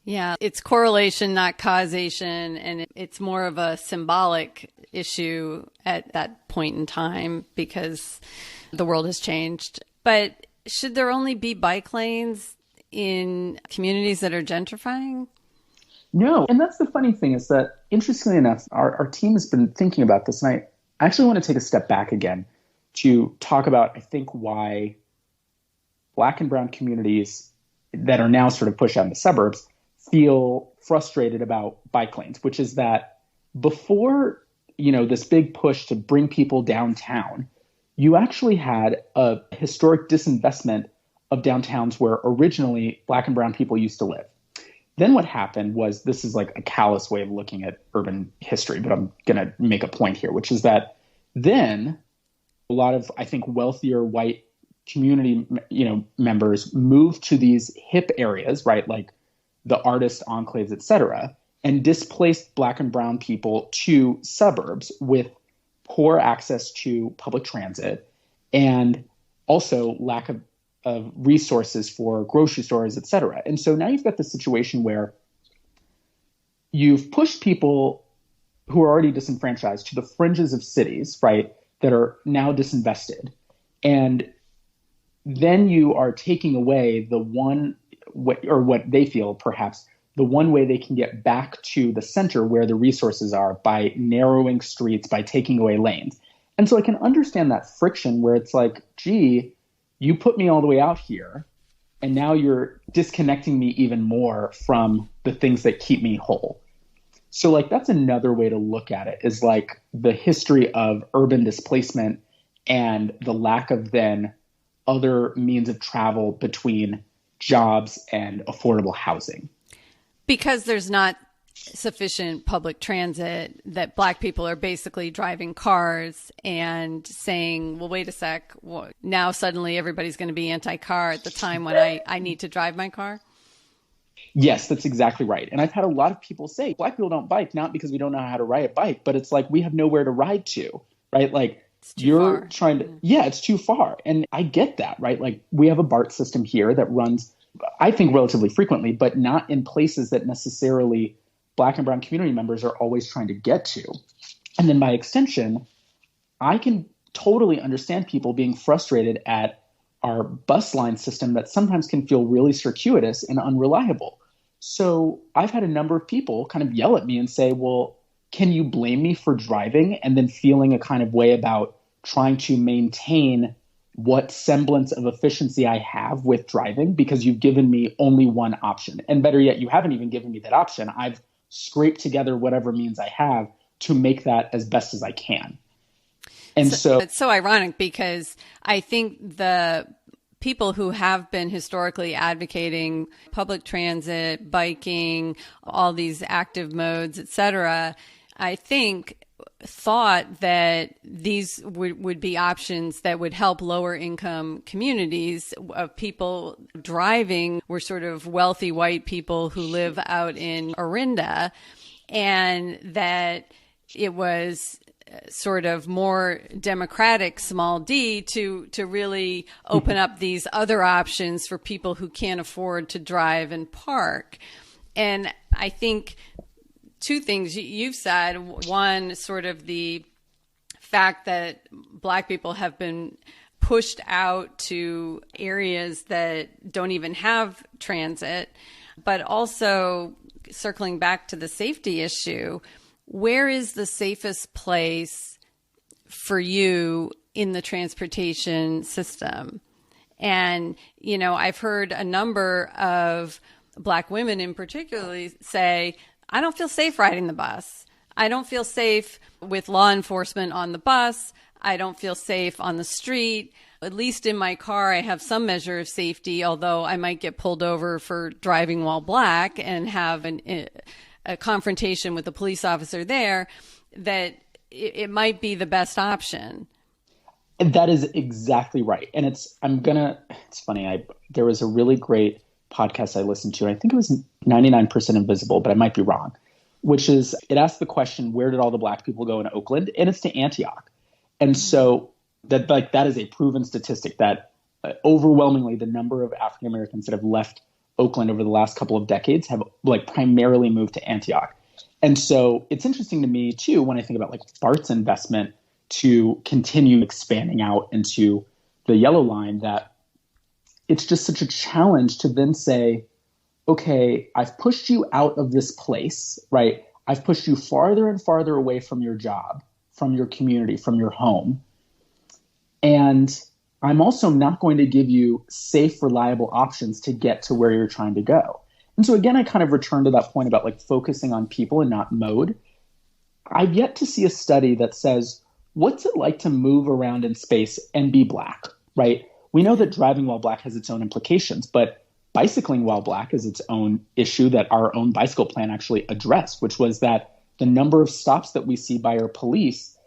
Yeah, it's correlation, not causation, and it's more of a symbolic issue at that point in time because the world has changed. But should there only be bike lanes in communities that are gentrifying? No, and that's the funny thing is that, interestingly enough, our team has been thinking about this, and I actually want to take a step back again to talk about, I think, why Black and brown communities that are now sort of pushed out in the suburbs feel frustrated about bike lanes, which is that before, this big push to bring people downtown, you actually had a historic disinvestment of downtowns where originally Black and brown people used to live. Then what happened was, this is like a callous way of looking at urban history, but I'm going to make a point here, which is that then a lot of, I think, wealthier white community, members moved to these hip areas, right? Like the artist enclaves, et cetera, and displaced Black and brown people to suburbs with poor access to public transit and also lack of resources for grocery stores, et cetera. And so now you've got the situation where you've pushed people who are already disenfranchised to the fringes of cities, right, that are now disinvested. And then you are taking away the one, or what they feel perhaps, the one way they can get back to the center where the resources are, by narrowing streets, by taking away lanes. And so I can understand that friction where it's like, gee, you put me all the way out here, and now you're disconnecting me even more from the things that keep me whole. So like, that's another way to look at it, is like the history of urban displacement and the lack of then other means of travel between jobs and affordable housing. Because there's not sufficient public transit, that Black people are basically driving cars and saying, well, wait a sec, now suddenly everybody's going to be anti-car at the time when I need to drive my car? Yes, that's exactly right. And I've had a lot of people say Black people don't bike, not because we don't know how to ride a bike, but it's like we have nowhere to ride to, right? Like you're far. Trying to, yeah, it's too far. And I get that, right? Like we have a BART system here that runs, I think, relatively frequently, but not in places that necessarily Black and brown community members are always trying to get to. And then by extension, I can totally understand people being frustrated at our bus line system that sometimes can feel really circuitous and unreliable. So I've had a number of people kind of yell at me and say, well, can you blame me for driving? And then feeling a kind of way about trying to maintain what semblance of efficiency I have with driving because you've given me only one option. And better yet, you haven't even given me that option. I've scraped together whatever means I have to make that as best as I can. And so it's so ironic because I think the people who have been historically advocating public transit, biking, all these active modes, et cetera, I think thought that these would be options that would help lower income communities of people driving. Were sort of wealthy white people who live out in Orinda, and that it was sort of more democratic, small d, to really open up these other options for people who can't afford to drive and park. And I think two things you've said. One, sort of the fact that Black people have been pushed out to areas that don't even have transit, but also circling back to the safety issue, where is the safest place for you in the transportation system? And, you know, I've heard a number of Black women in particular say, I don't feel safe riding the bus. I don't feel safe with law enforcement on the bus. I don't feel safe on the street. At least in my car, I have some measure of safety, although I might get pulled over for driving while Black and have a confrontation with a police officer there, that it might be the best option. And that is exactly right. And it's funny. There was a really great podcast I listened to, and I think it was 99% Invisible, but I might be wrong, which is, it asked the question, where did all the Black people go in Oakland? And it's to Antioch. And so That is a proven statistic that overwhelmingly the number of African Americans that have left Oakland over the last couple of decades have like primarily moved to Antioch. And so it's interesting to me too, when I think about like BART's investment to continue expanding out into the yellow line, that it's just such a challenge to then say, okay, I've pushed you out of this place, right? I've pushed you farther and farther away from your job, from your community, from your home. And I'm also not going to give you safe, reliable options to get to where you're trying to go. And so again, I kind of return to that point about like focusing on people and not mode. I've yet to see a study that says, what's it like to move around in space and be Black, right? We know that driving while Black has its own implications, but bicycling while Black is its own issue that our own bicycle plan actually addressed, which was that the number of stops that we see by our police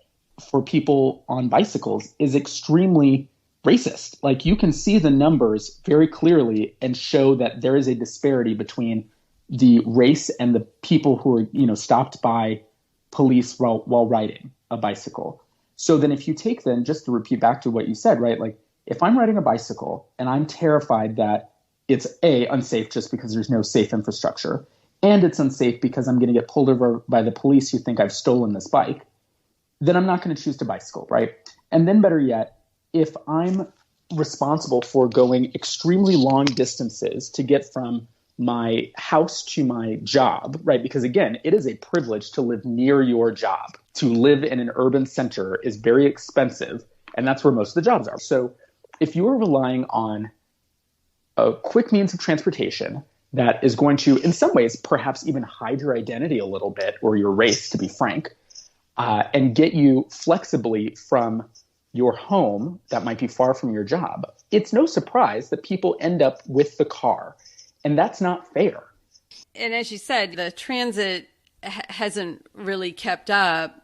for people on bicycles is extremely racist. Like, you can see the numbers very clearly and show that there is a disparity between the race and the people who are, stopped by police while riding a bicycle. So then if you take then, just to repeat back to what you said, right? Like, if I'm riding a bicycle and I'm terrified that it's unsafe just because there's no safe infrastructure, and it's unsafe because I'm going to get pulled over by the police who think I've stolen this bike, then I'm not going to choose to bicycle, right? And then better yet, if I'm responsible for going extremely long distances to get from my house to my job, right? Because again, it is a privilege to live near your job. To live in an urban center is very expensive, and that's where most of the jobs are. So if you are relying on a quick means of transportation that is going to, in some ways, perhaps even hide your identity a little bit, or your race, to be frank, and get you flexibly from your home that might be far from your job, it's no surprise that people end up with the car. And that's not fair. And as you said, the transit hasn't really kept up,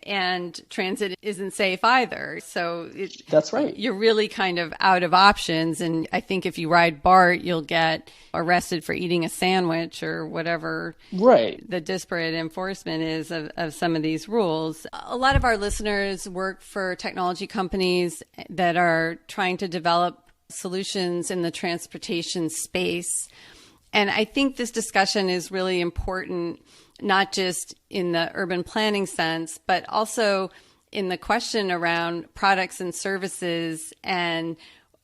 and transit isn't safe either. So that's right. You're really kind of out of options. And I think if you ride BART, you'll get arrested for eating a sandwich or whatever the disparate enforcement is of some of these rules. A lot of our listeners work for technology companies that are trying to develop solutions in the transportation space. And I think this discussion is really important, not just in the urban planning sense, but also in the question around products and services and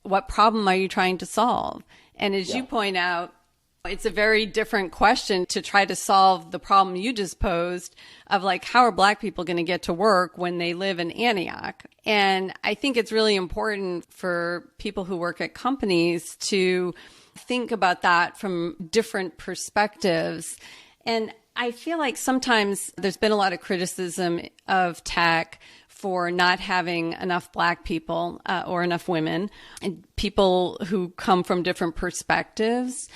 what problem are you trying to solve? And as you point out, it's a very different question to try to solve the problem you just posed of like, how are Black people going to get to work when they live in Antioch? And I think it's really important for people who work at companies to think about that from different perspectives. And I feel like sometimes there's been a lot of criticism of tech for not having enough Black people or enough women and people who come from different perspectives.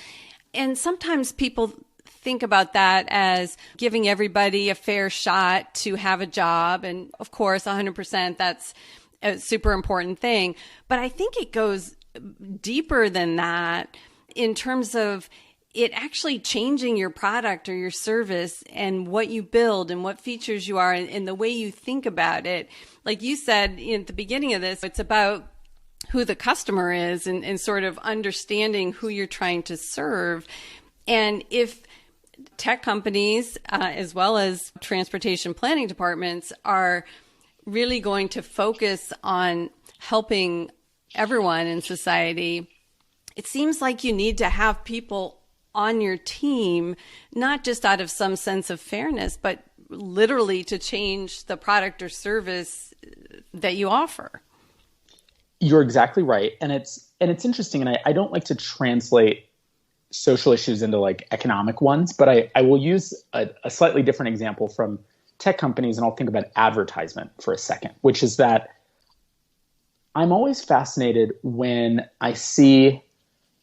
And sometimes people think about that as giving everybody a fair shot to have a job. And of course, 100%, that's a super important thing. But I think it goes deeper than that in terms of it actually changing your product or your service and what you build and what features you are and the way you think about it. Like you said at the beginning of this, it's about who the customer is and sort of understanding who you're trying to serve. And if tech companies, as well as transportation planning departments, are really going to focus on helping everyone in society, it seems like you need to have people on your team, not just out of some sense of fairness, but literally to change the product or service that you offer. You're exactly right. And it's interesting. And I don't like to translate social issues into like economic ones, but I will use a slightly different example from tech companies. And I'll think about advertisement for a second, which is that I'm always fascinated when I see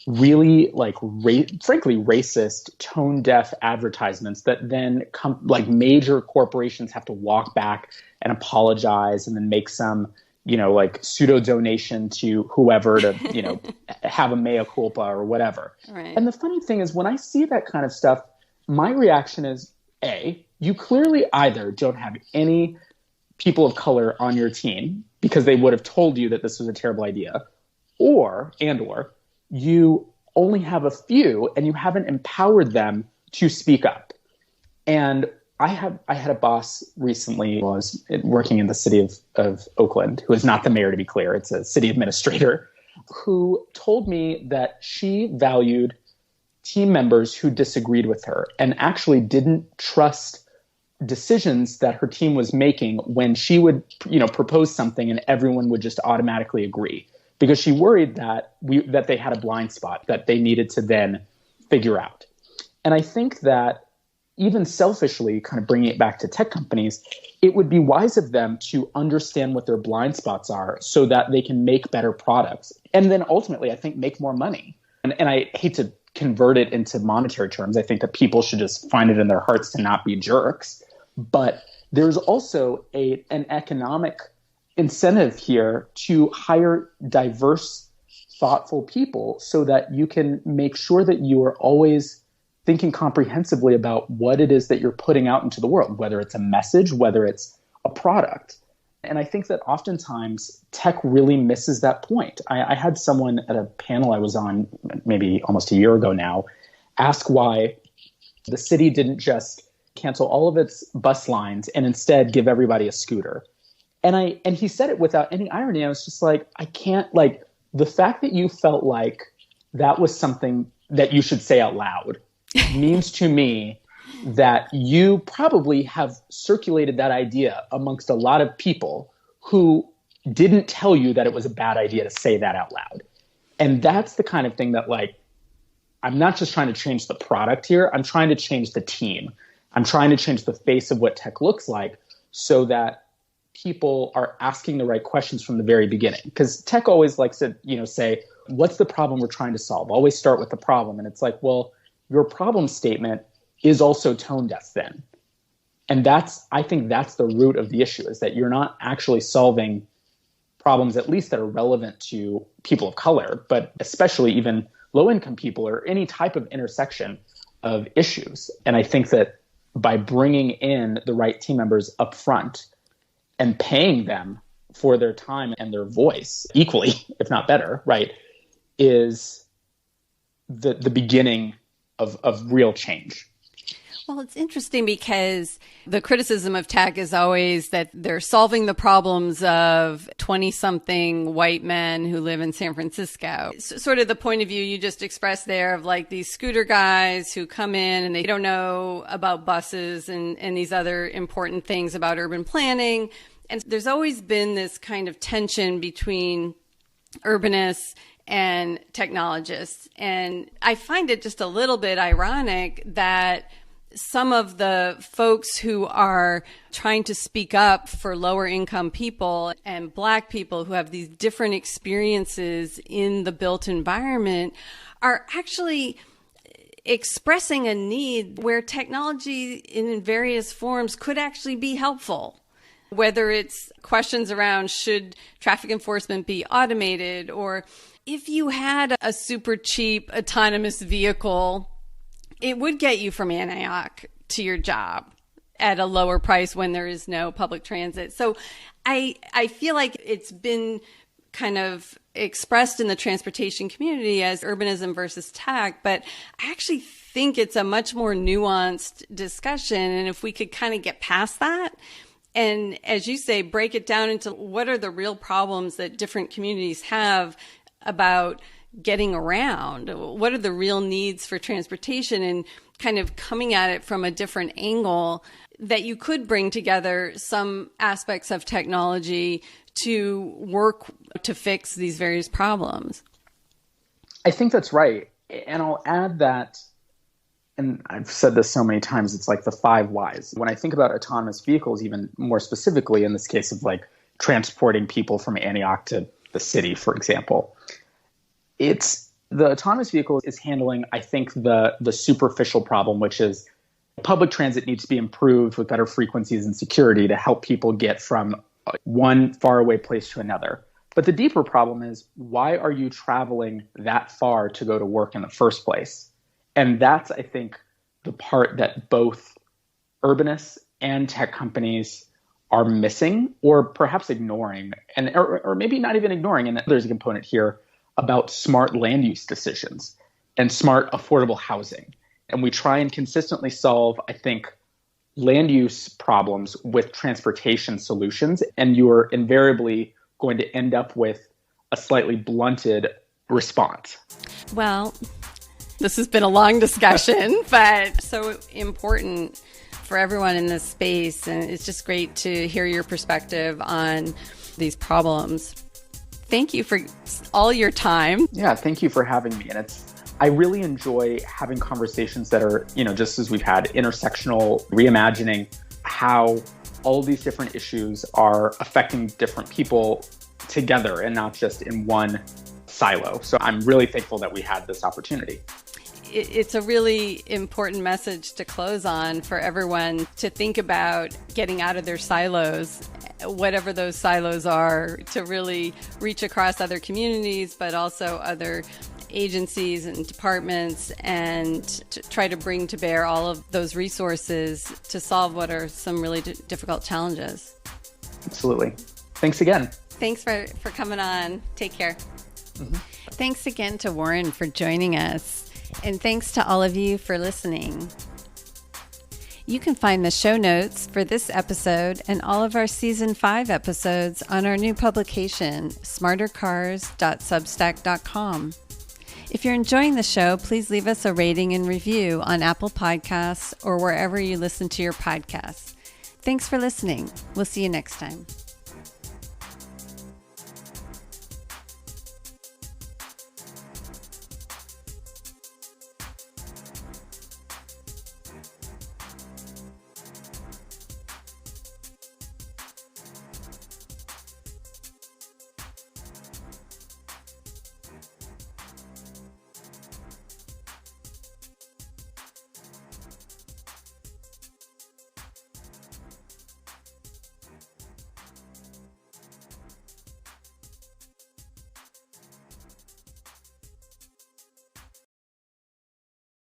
really like frankly racist, tone deaf advertisements that then come, like major corporations have to walk back and apologize and then make some like pseudo donation to whoever to have a mea culpa or whatever. Right. And the funny thing is, when I see that kind of stuff, my reaction is, A, you clearly either don't have any people of color on your team because they would have told you that this was a terrible idea, or you only have a few and you haven't empowered them to speak up. And I had a boss recently while I was working in the city of Oakland, who is not the mayor, to be clear, it's a city administrator, who told me that she valued team members who disagreed with her and actually didn't trust decisions that her team was making when she would, propose something and everyone would just automatically agree, because she worried that they had a blind spot that they needed to then figure out. And I think that even selfishly, kind of bringing it back to tech companies, it would be wise of them to understand what their blind spots are so that they can make better products. And then ultimately, I think, make more money. And I hate to convert it into monetary terms. I think that people should just find it in their hearts to not be jerks. But there's also an economic incentive here to hire diverse, thoughtful people so that you can make sure that you are always thinking comprehensively about what it is that you're putting out into the world, whether it's a message, whether it's a product. And I think that oftentimes tech really misses that point. I had someone at a panel I was on maybe almost a year ago now ask why the city didn't just cancel all of its bus lines and instead give everybody a scooter. And he said it without any irony. I was just like, I can't, the fact that you felt like that was something that you should say out loud means to me that you probably have circulated that idea amongst a lot of people who didn't tell you that it was a bad idea to say that out loud. And that's the kind of thing that, I'm not just trying to change the product here. I'm trying to change the team. I'm trying to change the face of what tech looks like so that people are asking the right questions from the very beginning. Because tech always likes to, say, what's the problem we're trying to solve? Always start with the problem. And it's like, well, your problem statement is also tone deaf then. And I think that's the root of the issue, is that you're not actually solving problems, at least that are relevant to people of color, but especially even low-income people or any type of intersection of issues. And I think that by bringing in the right team members up front and paying them for their time and their voice equally, if not better, right, is the beginning of real change. Well, it's interesting because the criticism of tech is always that they're solving the problems of 20-something white men who live in San Francisco. Sort of the point of view you just expressed there of these scooter guys who come in and they don't know about buses and these other important things about urban planning. And there's always been this kind of tension between urbanists and technologists. And I find it just a little bit ironic that some of the folks who are trying to speak up for lower income people and Black people who have these different experiences in the built environment are actually expressing a need where technology in various forms could actually be helpful. Whether it's questions around should traffic enforcement be automated, or if you had a super cheap autonomous vehicle, it would get you from Antioch to your job at a lower price when there is no public transit. So I feel like it's been kind of expressed in the transportation community as urbanism versus tech, but I actually think it's a much more nuanced discussion. And if we could kind of get past that, and as you say, break it down into what are the real problems that different communities have about getting around, what are the real needs for transportation, and kind of coming at it from a different angle, that you could bring together some aspects of technology to work to fix these various problems. I think that's right. And I'll add that, and I've said this so many times, it's like the 5 whys. When I think about autonomous vehicles, even more specifically in this case of transporting people from Antioch to the city, for example, it's the autonomous vehicle is handling, I think, the superficial problem, which is public transit needs to be improved with better frequencies and security to help people get from one faraway place to another. But the deeper problem is, why are you traveling that far to go to work in the first place? And that's, I think, the part that both urbanists and tech companies are missing or perhaps ignoring, or maybe not even ignoring. And there's a component here about smart land use decisions and smart affordable housing. And we try and consistently solve, I think, land use problems with transportation solutions. And you're invariably going to end up with a slightly blunted response. Well, this has been a long discussion, but so important for everyone in this space. And it's just great to hear your perspective on these problems. Thank you for all your time. Yeah, thank you for having me. And I really enjoy having conversations that are, just as we've had, intersectional, reimagining how all of these different issues are affecting different people together and not just in one silo. So I'm really thankful that we had this opportunity. It's a really important message to close on for everyone to think about getting out of their silos, whatever those silos are, to really reach across other communities, but also other agencies and departments, and to try to bring to bear all of those resources to solve what are some really difficult challenges. Absolutely. Thanks again. Thanks for coming on. Take care. Mm-hmm. Thanks again to Warren for joining us. And thanks to all of you for listening. You can find the show notes for this episode and all of our Season 5 episodes on our new publication, smartercars.substack.com. If you're enjoying the show, please leave us a rating and review on Apple Podcasts or wherever you listen to your podcasts. Thanks for listening. We'll see you next time.